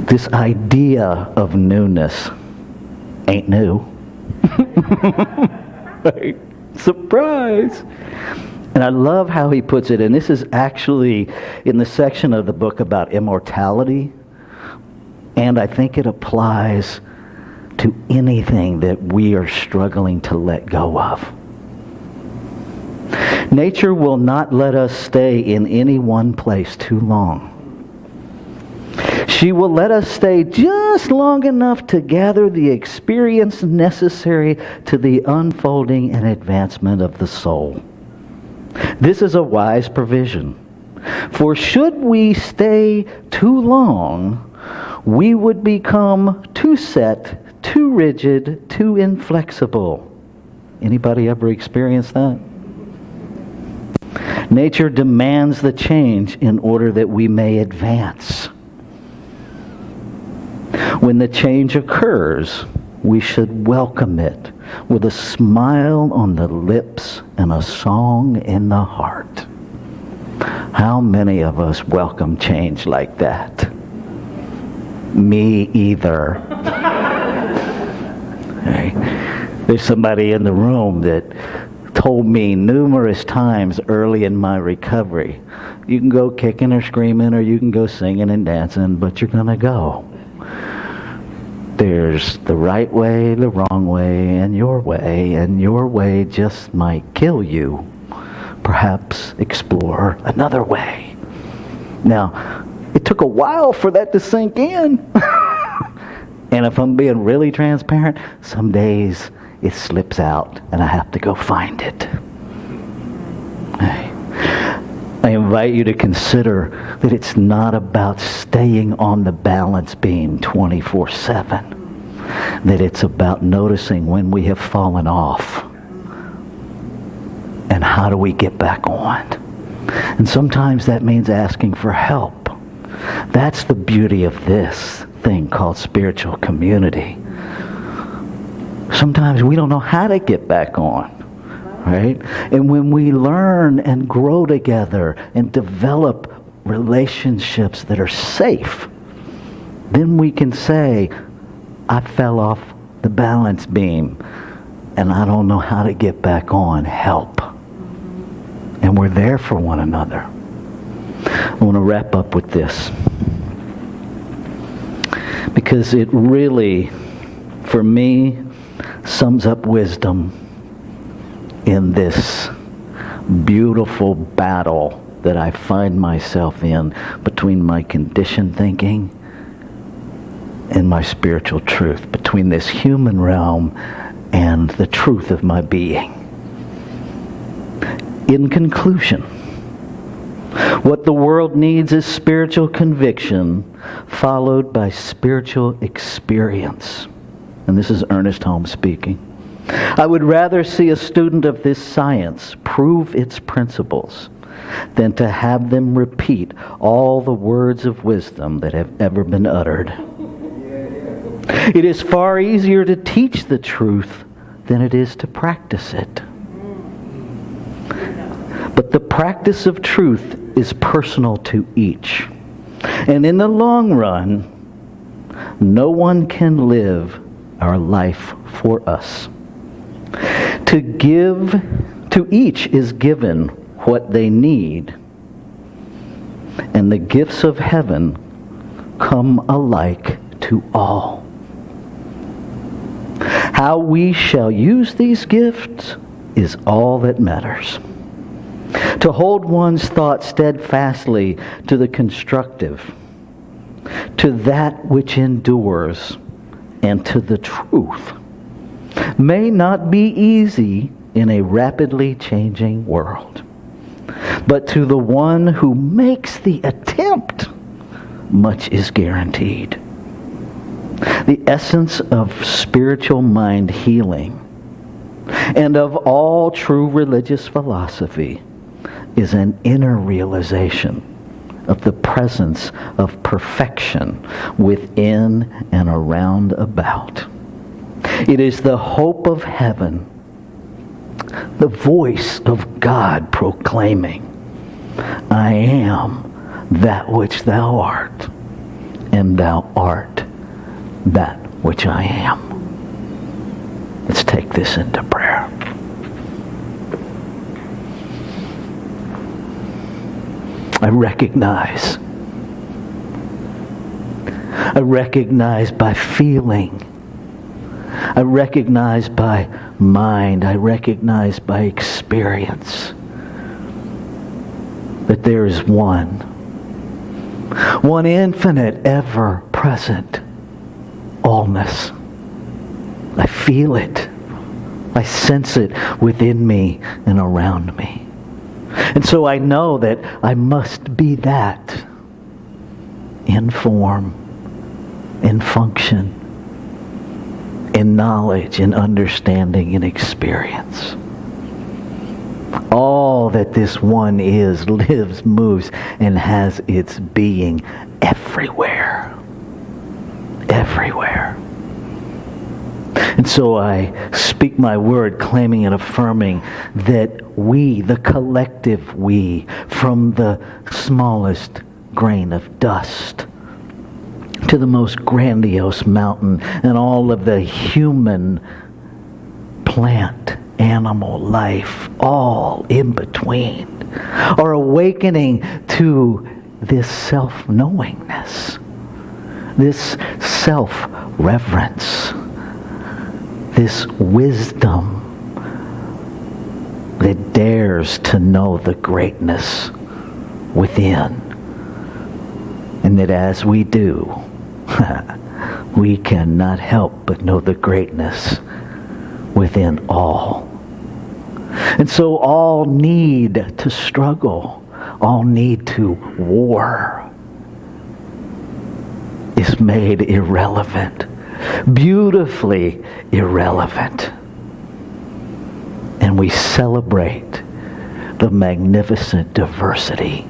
[SPEAKER 8] this idea of newness ain't new. Right? Surprise! And I love how he puts it, and this is actually in the section of the book about immortality, and I think it applies to anything that we are struggling to let go of. Nature will not let us stay in any one place too long. She will let us stay just long enough to gather the experience necessary to the unfolding and advancement of the soul. This is a wise provision. For should we stay too long, we would become too set, too rigid, too inflexible. Anybody ever experienced that? Nature demands the change in order that we may advance. When the change occurs, we should welcome it with a smile on the lips and a song in the heart. How many of us welcome change like that? Me either. Hey, there's somebody in the room that told me numerous times early in my recovery, you can go kicking or screaming or you can go singing and dancing, but you're going to go. There's the right way, the wrong way, and your way just might kill you. Perhaps explore another way. Now, it took a while for that to sink in. And if I'm being really transparent, some days it slips out and I have to go find it. I invite you to consider that it's not about staying on the balance beam 24/7. That it's about noticing when we have fallen off. And how do we get back on? And sometimes that means asking for help. That's the beauty of this thing called spiritual community. Sometimes we don't know how to get back on, right? And when we learn and grow together and develop relationships that are safe, then we can say, I fell off the balance beam and I don't know how to get back on. Help. And we're there for one another. I want to wrap up with this, because it really, for me, sums up wisdom in this beautiful battle that I find myself in between my conditioned thinking and my spiritual truth, between this human realm and the truth of my being. In conclusion, what the world needs is spiritual conviction followed by spiritual experience. And this is Ernest Holmes speaking. I would rather see a student of this science prove its principles than to have them repeat all the words of wisdom that have ever been uttered. It is far easier to teach the truth than it is to practice it. But the practice of truth is personal to each. And in the long run, no one can live our life for us. To each is given what they need, and the gifts of heaven come alike to all. How we shall use these gifts is all that matters. To hold one's thought steadfastly to the constructive, to that which endures, and to the truth may not be easy in a rapidly changing world. But to the one who makes the attempt, much is guaranteed. The essence of spiritual mind healing and of all true religious philosophy is an inner realization of the presence of perfection within and around about. It is the hope of heaven, the voice of God proclaiming, I am that which thou art, and thou art that which I am. Let's take this into prayer. I recognize by feeling. I recognize by mind. I recognize by experience that there is one one infinite, ever-present allness. I feel it. I sense it within me and around me. And so I know that I must be that in form, in function, in knowledge, in understanding, in experience. All that this one is, lives, moves, and has its being everywhere. Everywhere. And so I speak my word, claiming and affirming that we, the collective we, from the smallest grain of dust to the most grandiose mountain and all of the human, plant, animal life, all in between, are awakening to this self-knowingness, this self-reverence, this wisdom that dares to know the greatness within. And that as we do, we cannot help but know the greatness within all. And so all need to struggle, all need to war is made irrelevant, beautifully irrelevant. And we celebrate the magnificent diversity,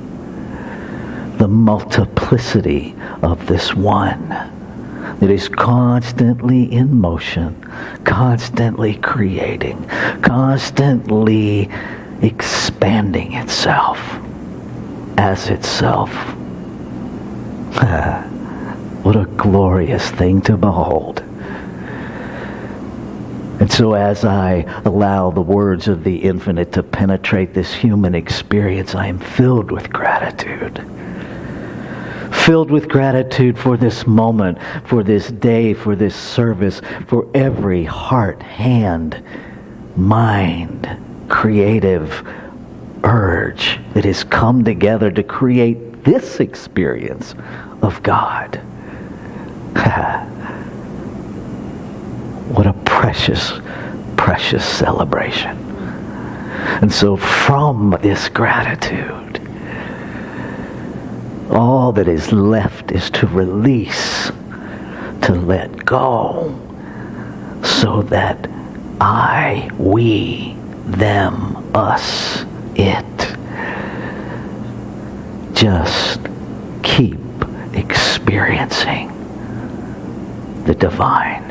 [SPEAKER 8] the multiplicity of this one that is constantly in motion, constantly creating, constantly expanding itself as itself. What a glorious thing to behold. And so as I allow the words of the infinite to penetrate this human experience, I am filled with gratitude. Filled with gratitude for this moment, for this day, for this service, for every heart, hand, mind, creative urge that has come together to create this experience of God. What a precious, precious celebration. And so from this gratitude, all that is left is to release, to let go, so that I, we, them, us, it, just keep experiencing the divine.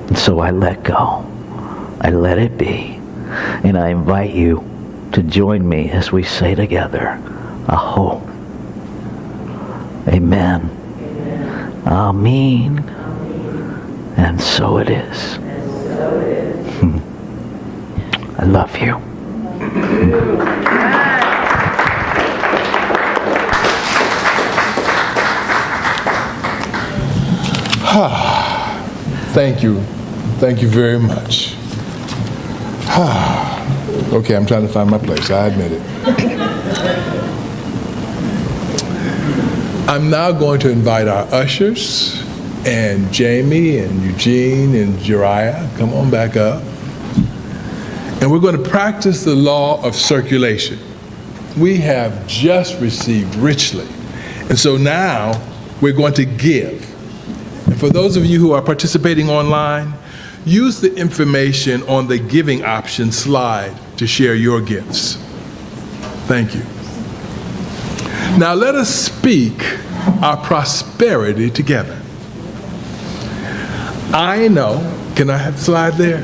[SPEAKER 8] And so I let go. I let it be. And I invite you to join me as we say together, Aho. Amen. Amen. And so it is. I love you.
[SPEAKER 3] Thank you. Thank you very much. Okay, I'm trying to find my place. I admit it. I'm now going to invite our ushers and Jami and Eugene and Jariah. Come on back up. And we're going to practice the law of circulation. We have just received richly. And so now we're going to give. And for those of you who are participating online, use the information on the giving option slide to share your gifts. Thank you. Now let us speak our prosperity together. I know, can I have the slide there?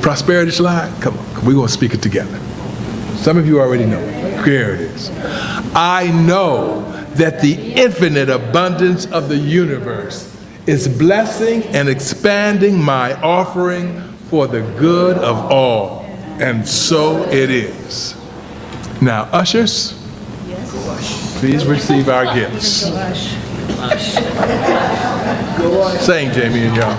[SPEAKER 3] Prosperity slide? Come on, we're going to speak it together. Some of you already know it. Here it is. I know that the infinite abundance of the universe is blessing and expanding my offering for the good of all. And so it is. Now, ushers, please receive our gifts. Sing, Jami and y'all.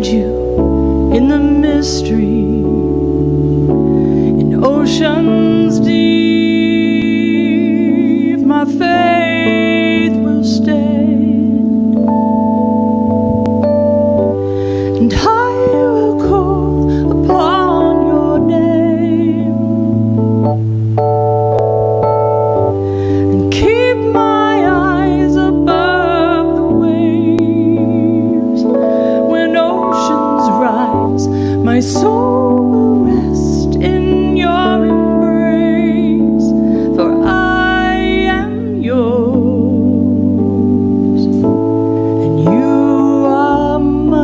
[SPEAKER 2] find you in the mystery, in oceans deep, my faith will stand, and I will call upon your name and keep my eyes above the waves. When oceans rise, my soul will rest in your embrace, for I am yours, and you are mine.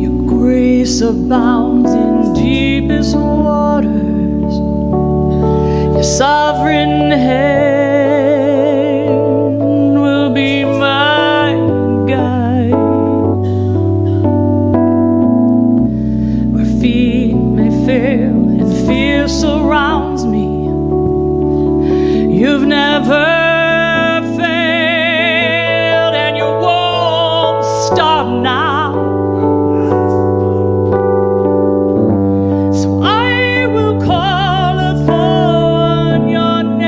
[SPEAKER 2] Your grace abounds in deepest waters. Your sovereign hand will be my guide. Where feet may fail and fear surrounds me, you've never failed, and you won't stop now. So I will call upon your name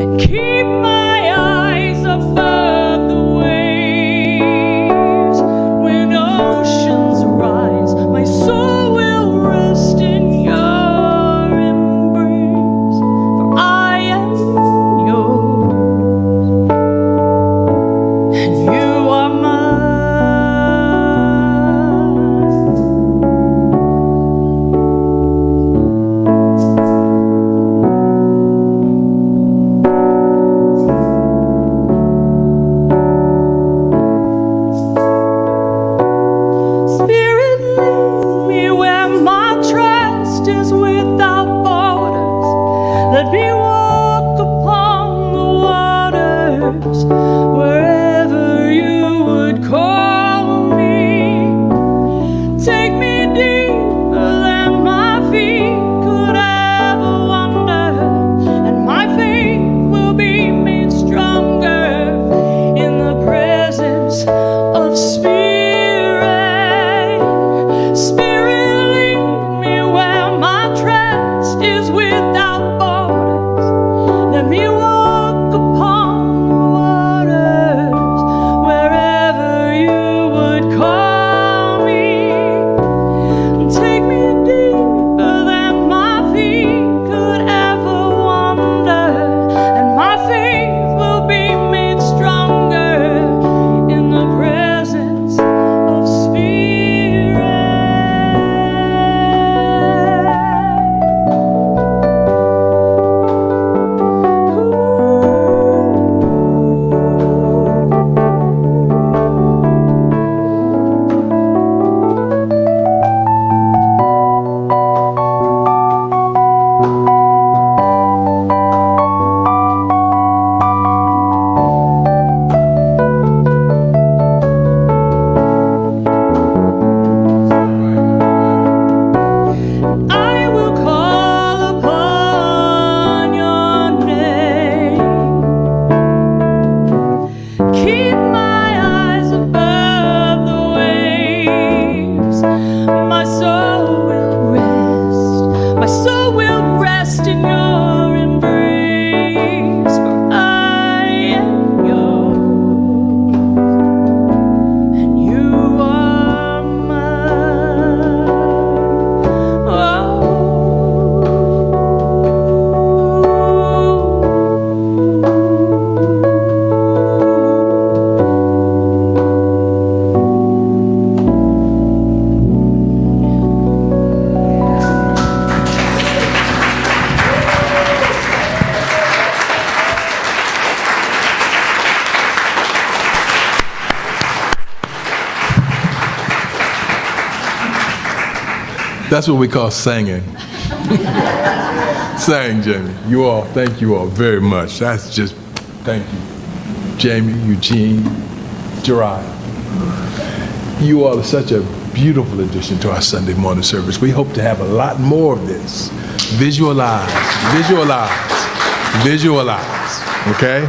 [SPEAKER 2] and keep my eyes above the waves. When oceans rise, my soul will rest in your embrace, for I am yours, and you are mine. Spirit, lead me where my trust is without borders. Let me walk upon the waters wherever you would call me. Take me deeper than my feet could ever wander, and my faith will be made stronger in the presence of Spirit. Spirit, lead me where my trust is without borders. Let me walk upon the waters wherever you would call me. Take me deeper than my feet could ever wander, and my faith will be made stronger in the presence of Spirit. I will call upon your name. Keep my eyes above the waves. My soul will rest. My soul will rest in your embrace, for I am yours, and you are mine.
[SPEAKER 3] That's what we call singing. Sang, Jami. You all, thank you all very much. That's just, thank you. Jami, Eugene, Jariah. You all are such a beautiful addition to our Sunday morning service. We hope to have a lot more of this. Visualize, visualize, visualize, okay?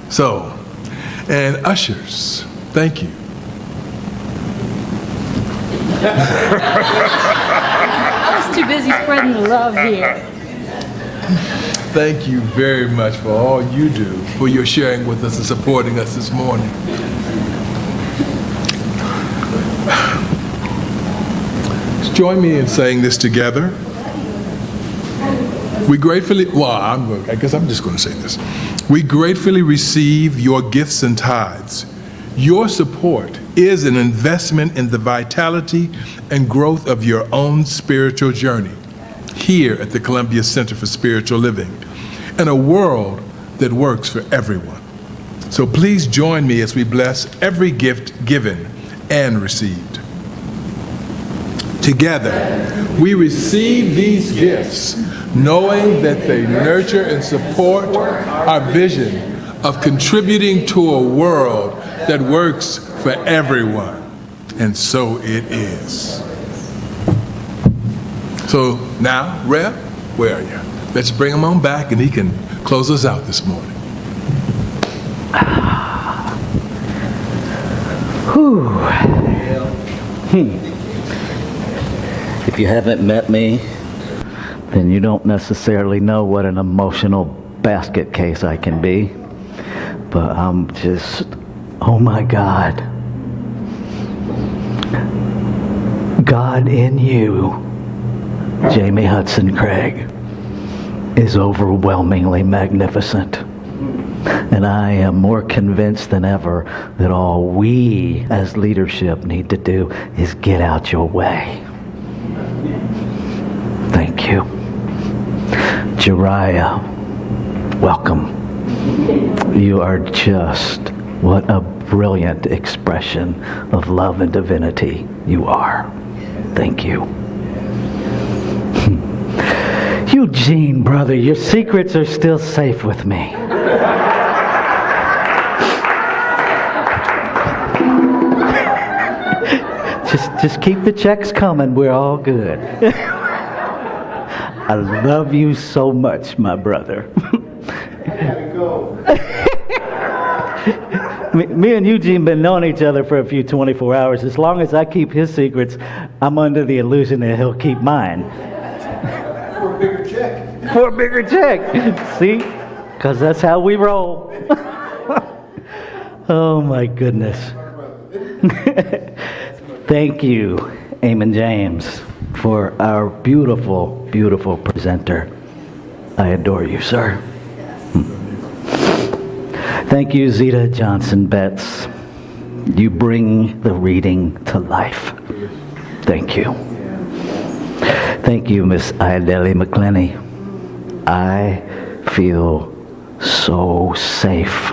[SPEAKER 3] So, and ushers, thank you.
[SPEAKER 2] I was too busy spreading the love here.
[SPEAKER 3] Thank you very much for all you do, for your sharing with us and supporting us this morning. Join me in saying this together. We gratefully, I guess I'm just going to say this. We gratefully receive your gifts and tithes. Your support is an investment in the vitality and growth of your own spiritual journey here at the Columbia Center for Spiritual Living, in a world that works for everyone. So please join me as we bless every gift given and received. Together, we receive these gifts, knowing that they nurture and support our vision of contributing to a world that works for everyone. And so it is. So now, Rev, where are you? Let's bring him on back and he can close us out this morning.
[SPEAKER 8] If you haven't met me, then you don't necessarily know what an emotional basket case I can be. But I'm just, oh my God. God in you, Jami Hudson Craig, is overwhelmingly magnificent. And I am more convinced than ever that all we as leadership need to do is get out your way. Thank you. Jariah, welcome. You are just, what a brilliant expression of love and divinity you are. Thank you. Eugene, brother, your secrets are still safe with me. Just keep the checks coming. We're all good. I love you so much, my brother. Me and Eugene been knowing each other for a few 24 hours. As long as I keep his secrets, I'm under the illusion that he'll keep mine.
[SPEAKER 4] For a bigger check.
[SPEAKER 8] For a bigger check. See? Because that's how we roll. Oh, my goodness. Thank you, Eamon James, for our beautiful, beautiful presenter. I adore you, sir. Thank you, Zita Johnson Betts. You bring the reading to life. Thank you. Thank you, Miss Ideli McClenny. I feel so safe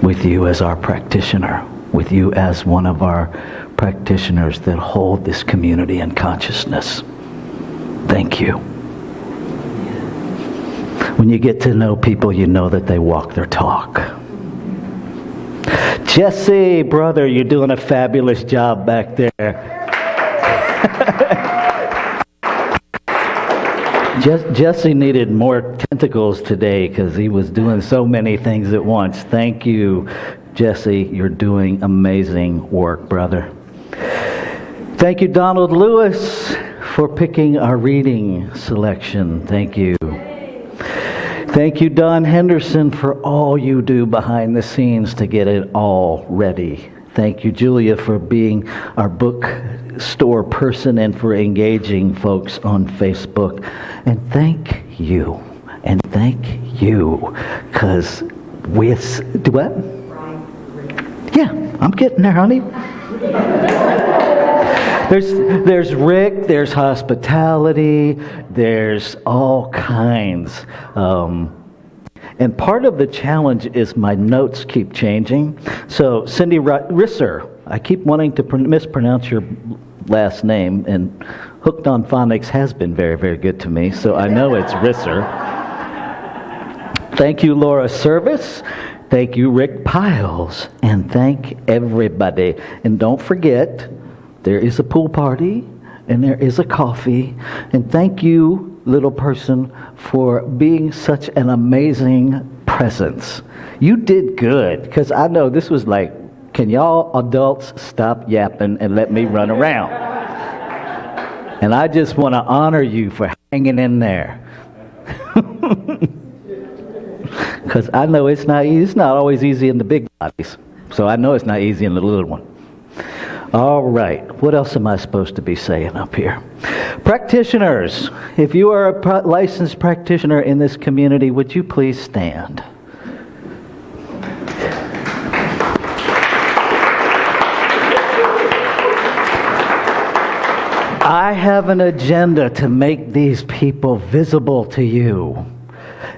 [SPEAKER 8] with you as our practitioner, with you as one of our practitioners that hold this community in consciousness. Thank you. When you get to know people, you know that they walk their talk. Jesse, brother, you're doing a fabulous job back there. Jesse needed more tentacles today because he was doing so many things at once. Thank you, Jesse. You're doing amazing work, brother. Thank you, Donald Lewis, for picking our reading selection. Thank you. Thank you, Don Henderson, for all you do behind the scenes to get it all ready. Thank you, Julia, for being our bookstore person and for engaging folks on Facebook. And thank you, because do what? Yeah, I'm getting there, honey. There's Rick, there's hospitality, there's all kinds. And part of the challenge is my notes keep changing. So Cindy Risser, I keep wanting to mispronounce your last name, and Hooked on Phonics has been very, very good to me, so I know it's Risser. Thank you, Laura Service. Thank you, Rick Piles. And thank everybody. And don't forget, there is a pool party and there is a coffee. And thank you, little person, for being such an amazing presence. You did good, because I know this was like, can y'all adults stop yapping and let me run around? And I just want to honor you for hanging in there. Because I know it's not easy. It's not always easy in the big bodies. So I know it's not easy in the little one. All right. What else am I supposed to be saying up here? Practitioners, if you are a licensed practitioner in this community, would you please stand? I have an agenda to make these people visible to you.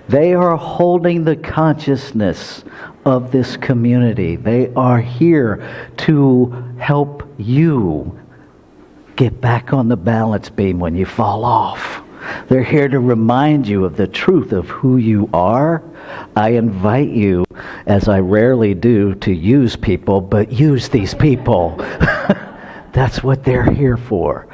[SPEAKER 8] They are holding the consciousness of this community. They are here to help you get back on the balance beam when you fall off. They're here to remind you of the truth of who you are. I invite you, as I rarely do, to use people, but use these people. That's what they're here for.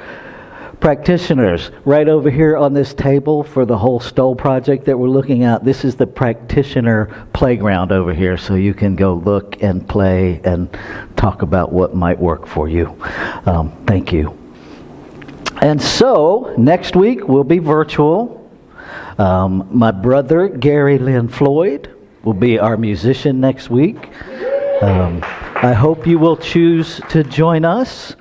[SPEAKER 8] Practitioners, right over here on this table for the whole Stoll project that we're looking at, this is the practitioner playground over here, so you can go look and play and talk about what might work for you. Thank you. And so, next week will be virtual. My brother, Gary Lynn Floyd, will be our musician next week. I hope you will choose to join us.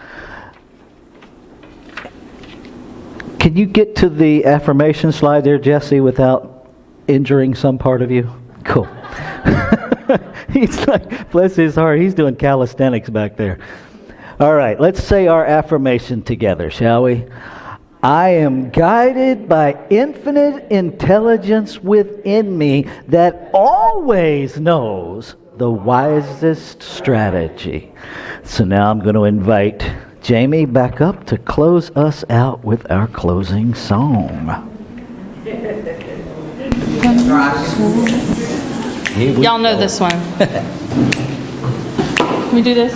[SPEAKER 8] Can you get to the affirmation slide there, Jesse, without injuring some part of you? Cool. He's like, bless his heart, he's doing calisthenics back there. All right, let's say our affirmation together, shall we? I am guided by infinite intelligence within me that always knows the wisest strategy. So now I'm going to invite Jami back up to close us out with our closing song.
[SPEAKER 2] Y'all know this one. Can we do this?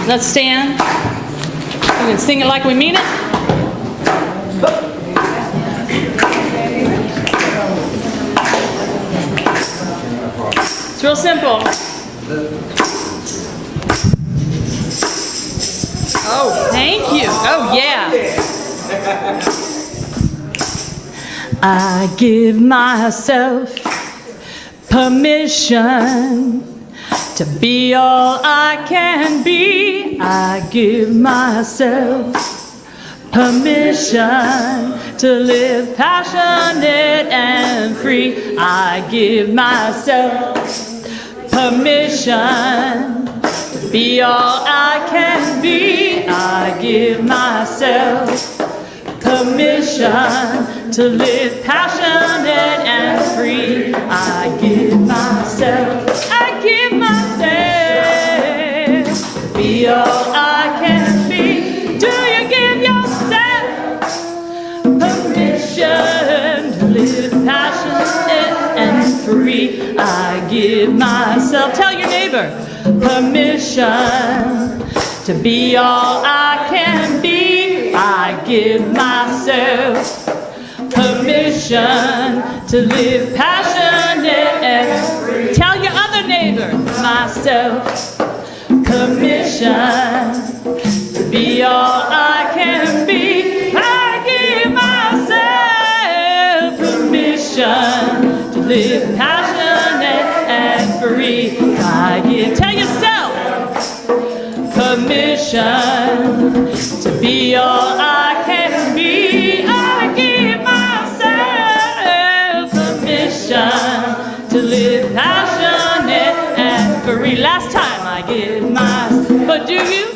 [SPEAKER 2] Let's stand. We can sing it like we mean it. It's real simple. Oh, thank you. Oh, yeah. I give myself permission to be all I can be. I give myself permission to live passionate and free. I give myself permission to be all I can be. I give myself permission to live passionate and free. I give myself to be all I can be. Do you give yourself permission to live passionate and free? I give myself, tell your neighbor, permission to be all I can be. I give myself permission to live passionate and free. Tell your other neighbor, myself, permission to be all I can be. I give myself permission to live passionate and free. I give, tell yourself, permission to be all I can be. I give myself permission to live passionate and free. Last time I give myself, but do you?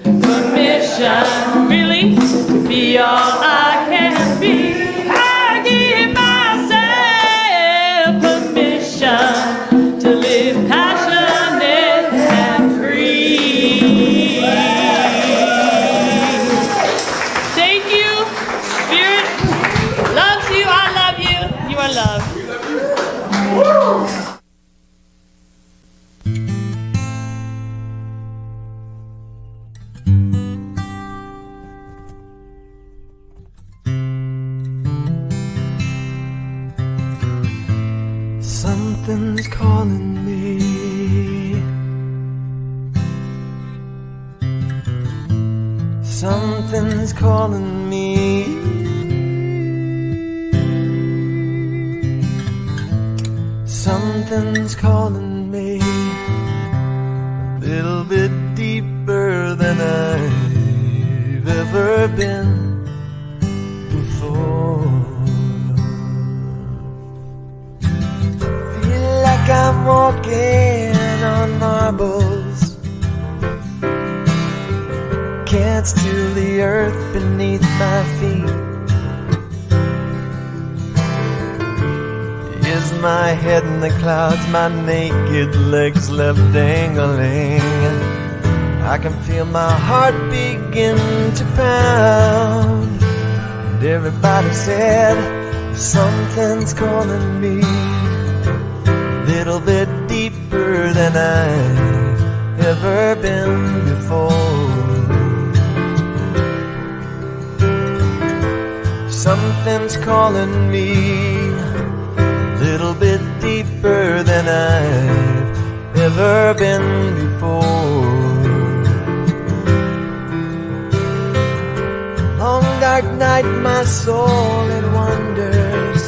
[SPEAKER 2] Permission, really, to be all I can be. I give myself permission to live passionate and free. Thank you. Spirit loves you. I more love.
[SPEAKER 9] Something's calling me. Something's calling me. Something's calling me. A little bit deeper than I've ever been before. Feel like I'm walking on marbles. Can't steal the earth beneath my feet. Is my head in the clouds, my naked legs left dangling. I can feel my heart begin to pound. And everybody said, something's calling me. Little bit deeper than I've ever been before. Something's calling me. Little bit deeper than I've ever been before. Long dark night, my soul it wanders.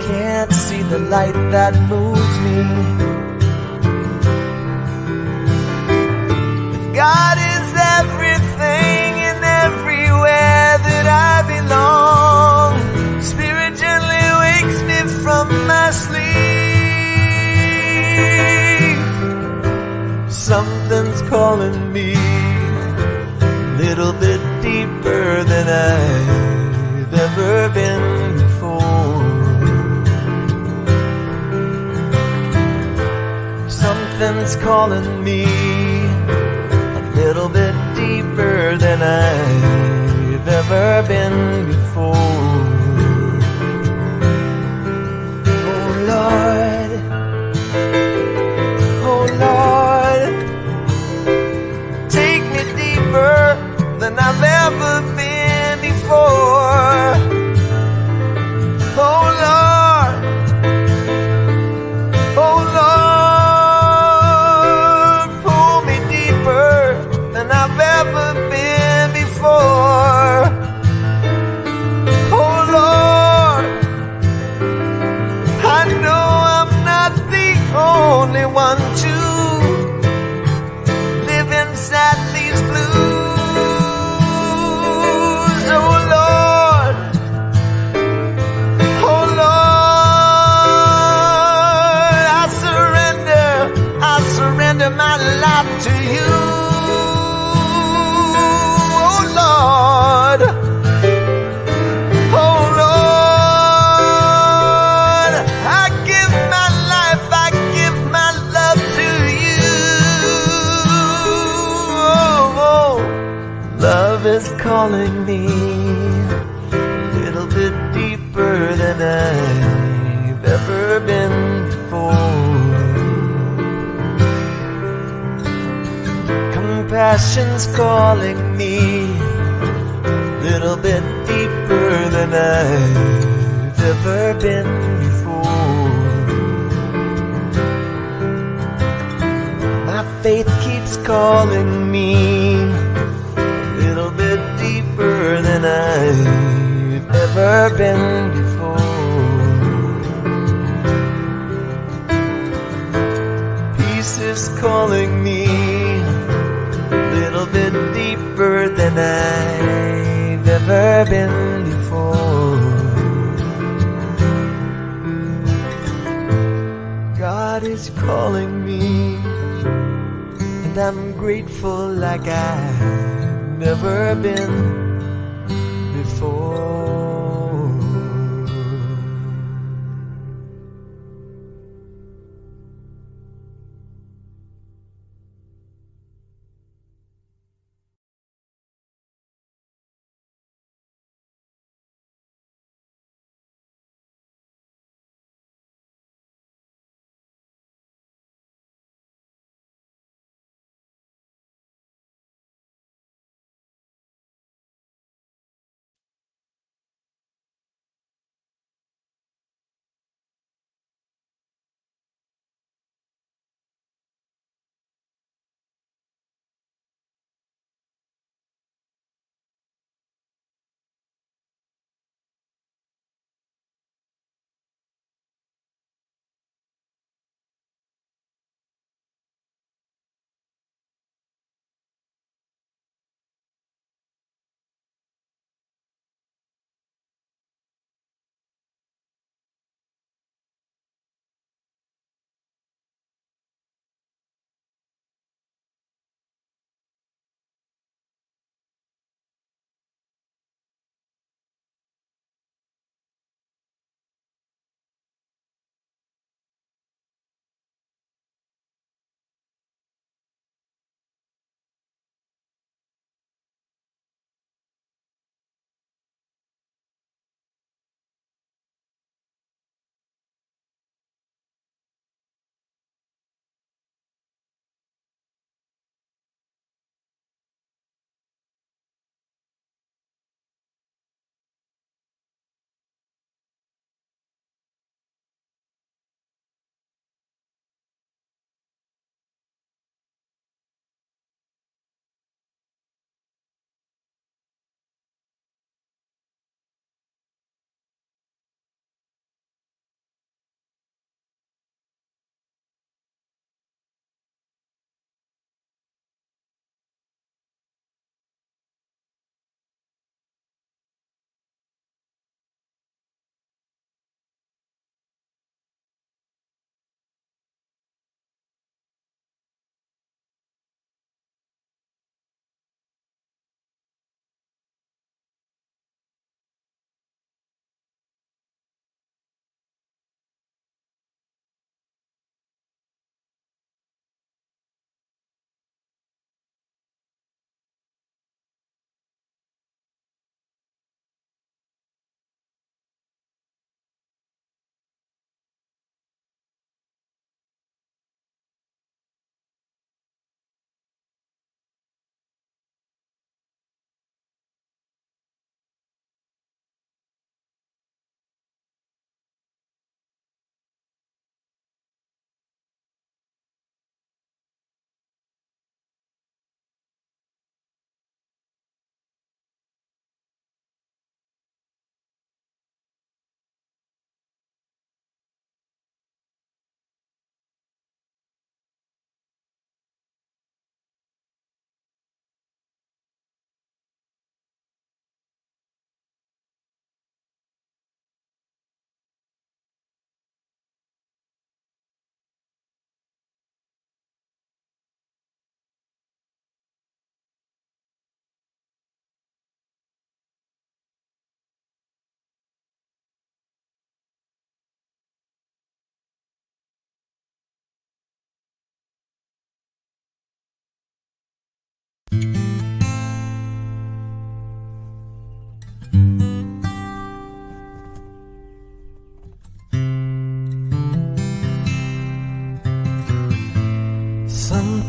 [SPEAKER 9] Can't see the light that moves me. If God is everything and everywhere that I belong, Spirit gently wakes me from my sleep. Something's calling me. Little bit deeper than I've ever been before. Something's calling me. A little bit deeper than I've ever been before. Oh Lord, oh Lord, take me deeper than I've ever been before. Oh Lord, oh Lord, pull me deeper than I've ever been before. Oh Lord, I know I'm not the only one to live inside these blues. Oh Lord, oh Lord, I surrender my life to you. Oh Lord, oh Lord, I give my life, I give my love to you. Oh, love is calling me. A little bit deeper than I've ever been before. Compassion's calling me. Little bit deeper than I've ever been before. My faith keeps calling me. Little bit deeper than I've ever been before. Peace is calling me. Little bit deeper than I've ever been before. God is calling me, and I'm grateful like I've never been before.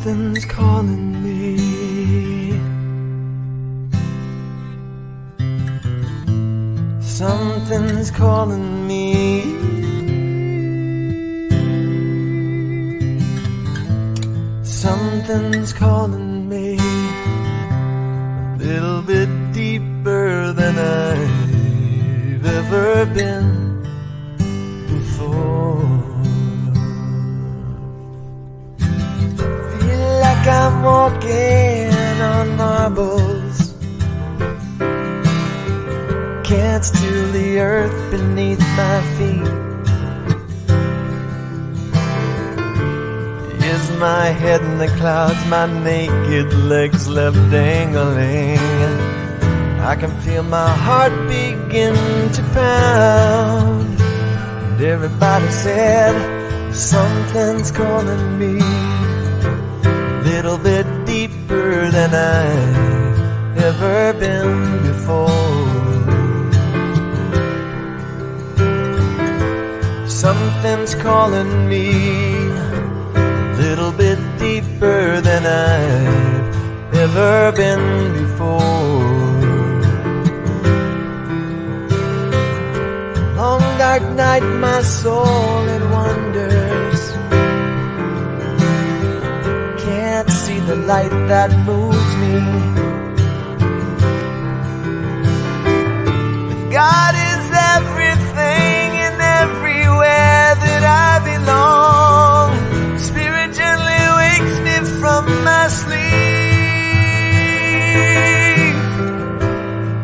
[SPEAKER 9] Something's calling me. Something's calling me. Something's calling me a little bit deeper than I've ever been before. Feel like I'm walking on marbles. Can't steal the earth beneath my feet. Is my head in the clouds, my naked legs left dangling. I can feel my heart begin to pound. And everybody said, something's calling me a little bit deeper than I've ever been before. Something's calling me a little bit deeper than I've ever been before. Long dark night, my soul it wanders. Can't see the light that moves me. If God is everything and everywhere that I belong, Spirit gently wakes me from my sleep.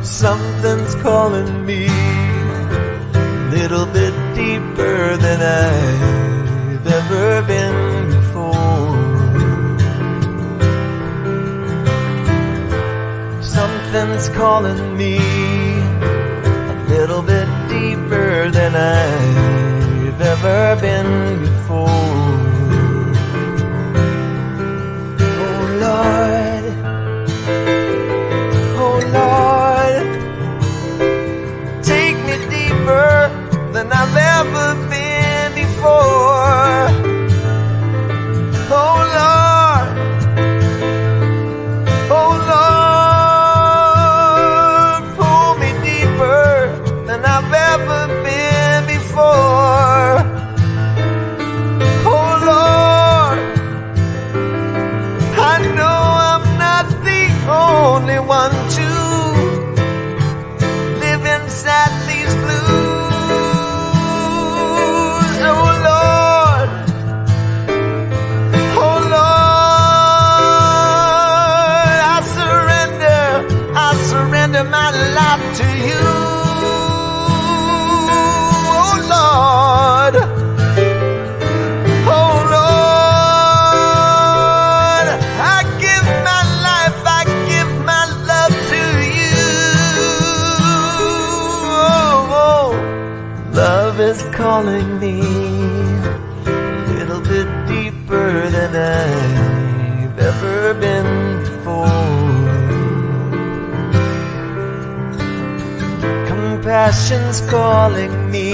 [SPEAKER 9] Something's calling me a little bit deeper than I've ever been before. Something's calling me a little bit deeper than I've ever been before. Oh Lord, oh Lord, take me deeper than I've ever been before. Oh Lord, oh Lord, pull me deeper than I've ever been before. Oh Lord, I know I'm not the only one to live inside these blues. Oh Lord, oh Lord, I surrender my life to you. Oh Lord, oh Lord, I give my life, I give my love to you. Oh, love is calling me a little bit deeper than I've ever been before. Compassion's calling me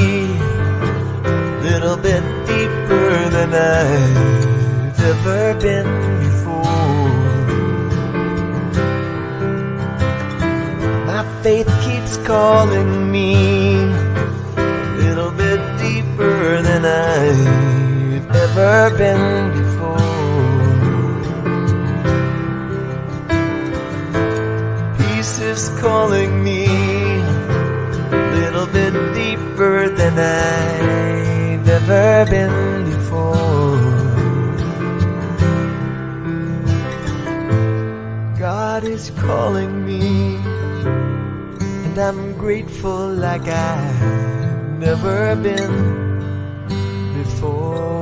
[SPEAKER 9] a little bit deeper than I've ever been before. My faith keeps calling me a little bit deeper than I've ever been before. Peace is calling me a little bit deeper than I've ever been before. God is calling me, and I'm grateful like I've never been before.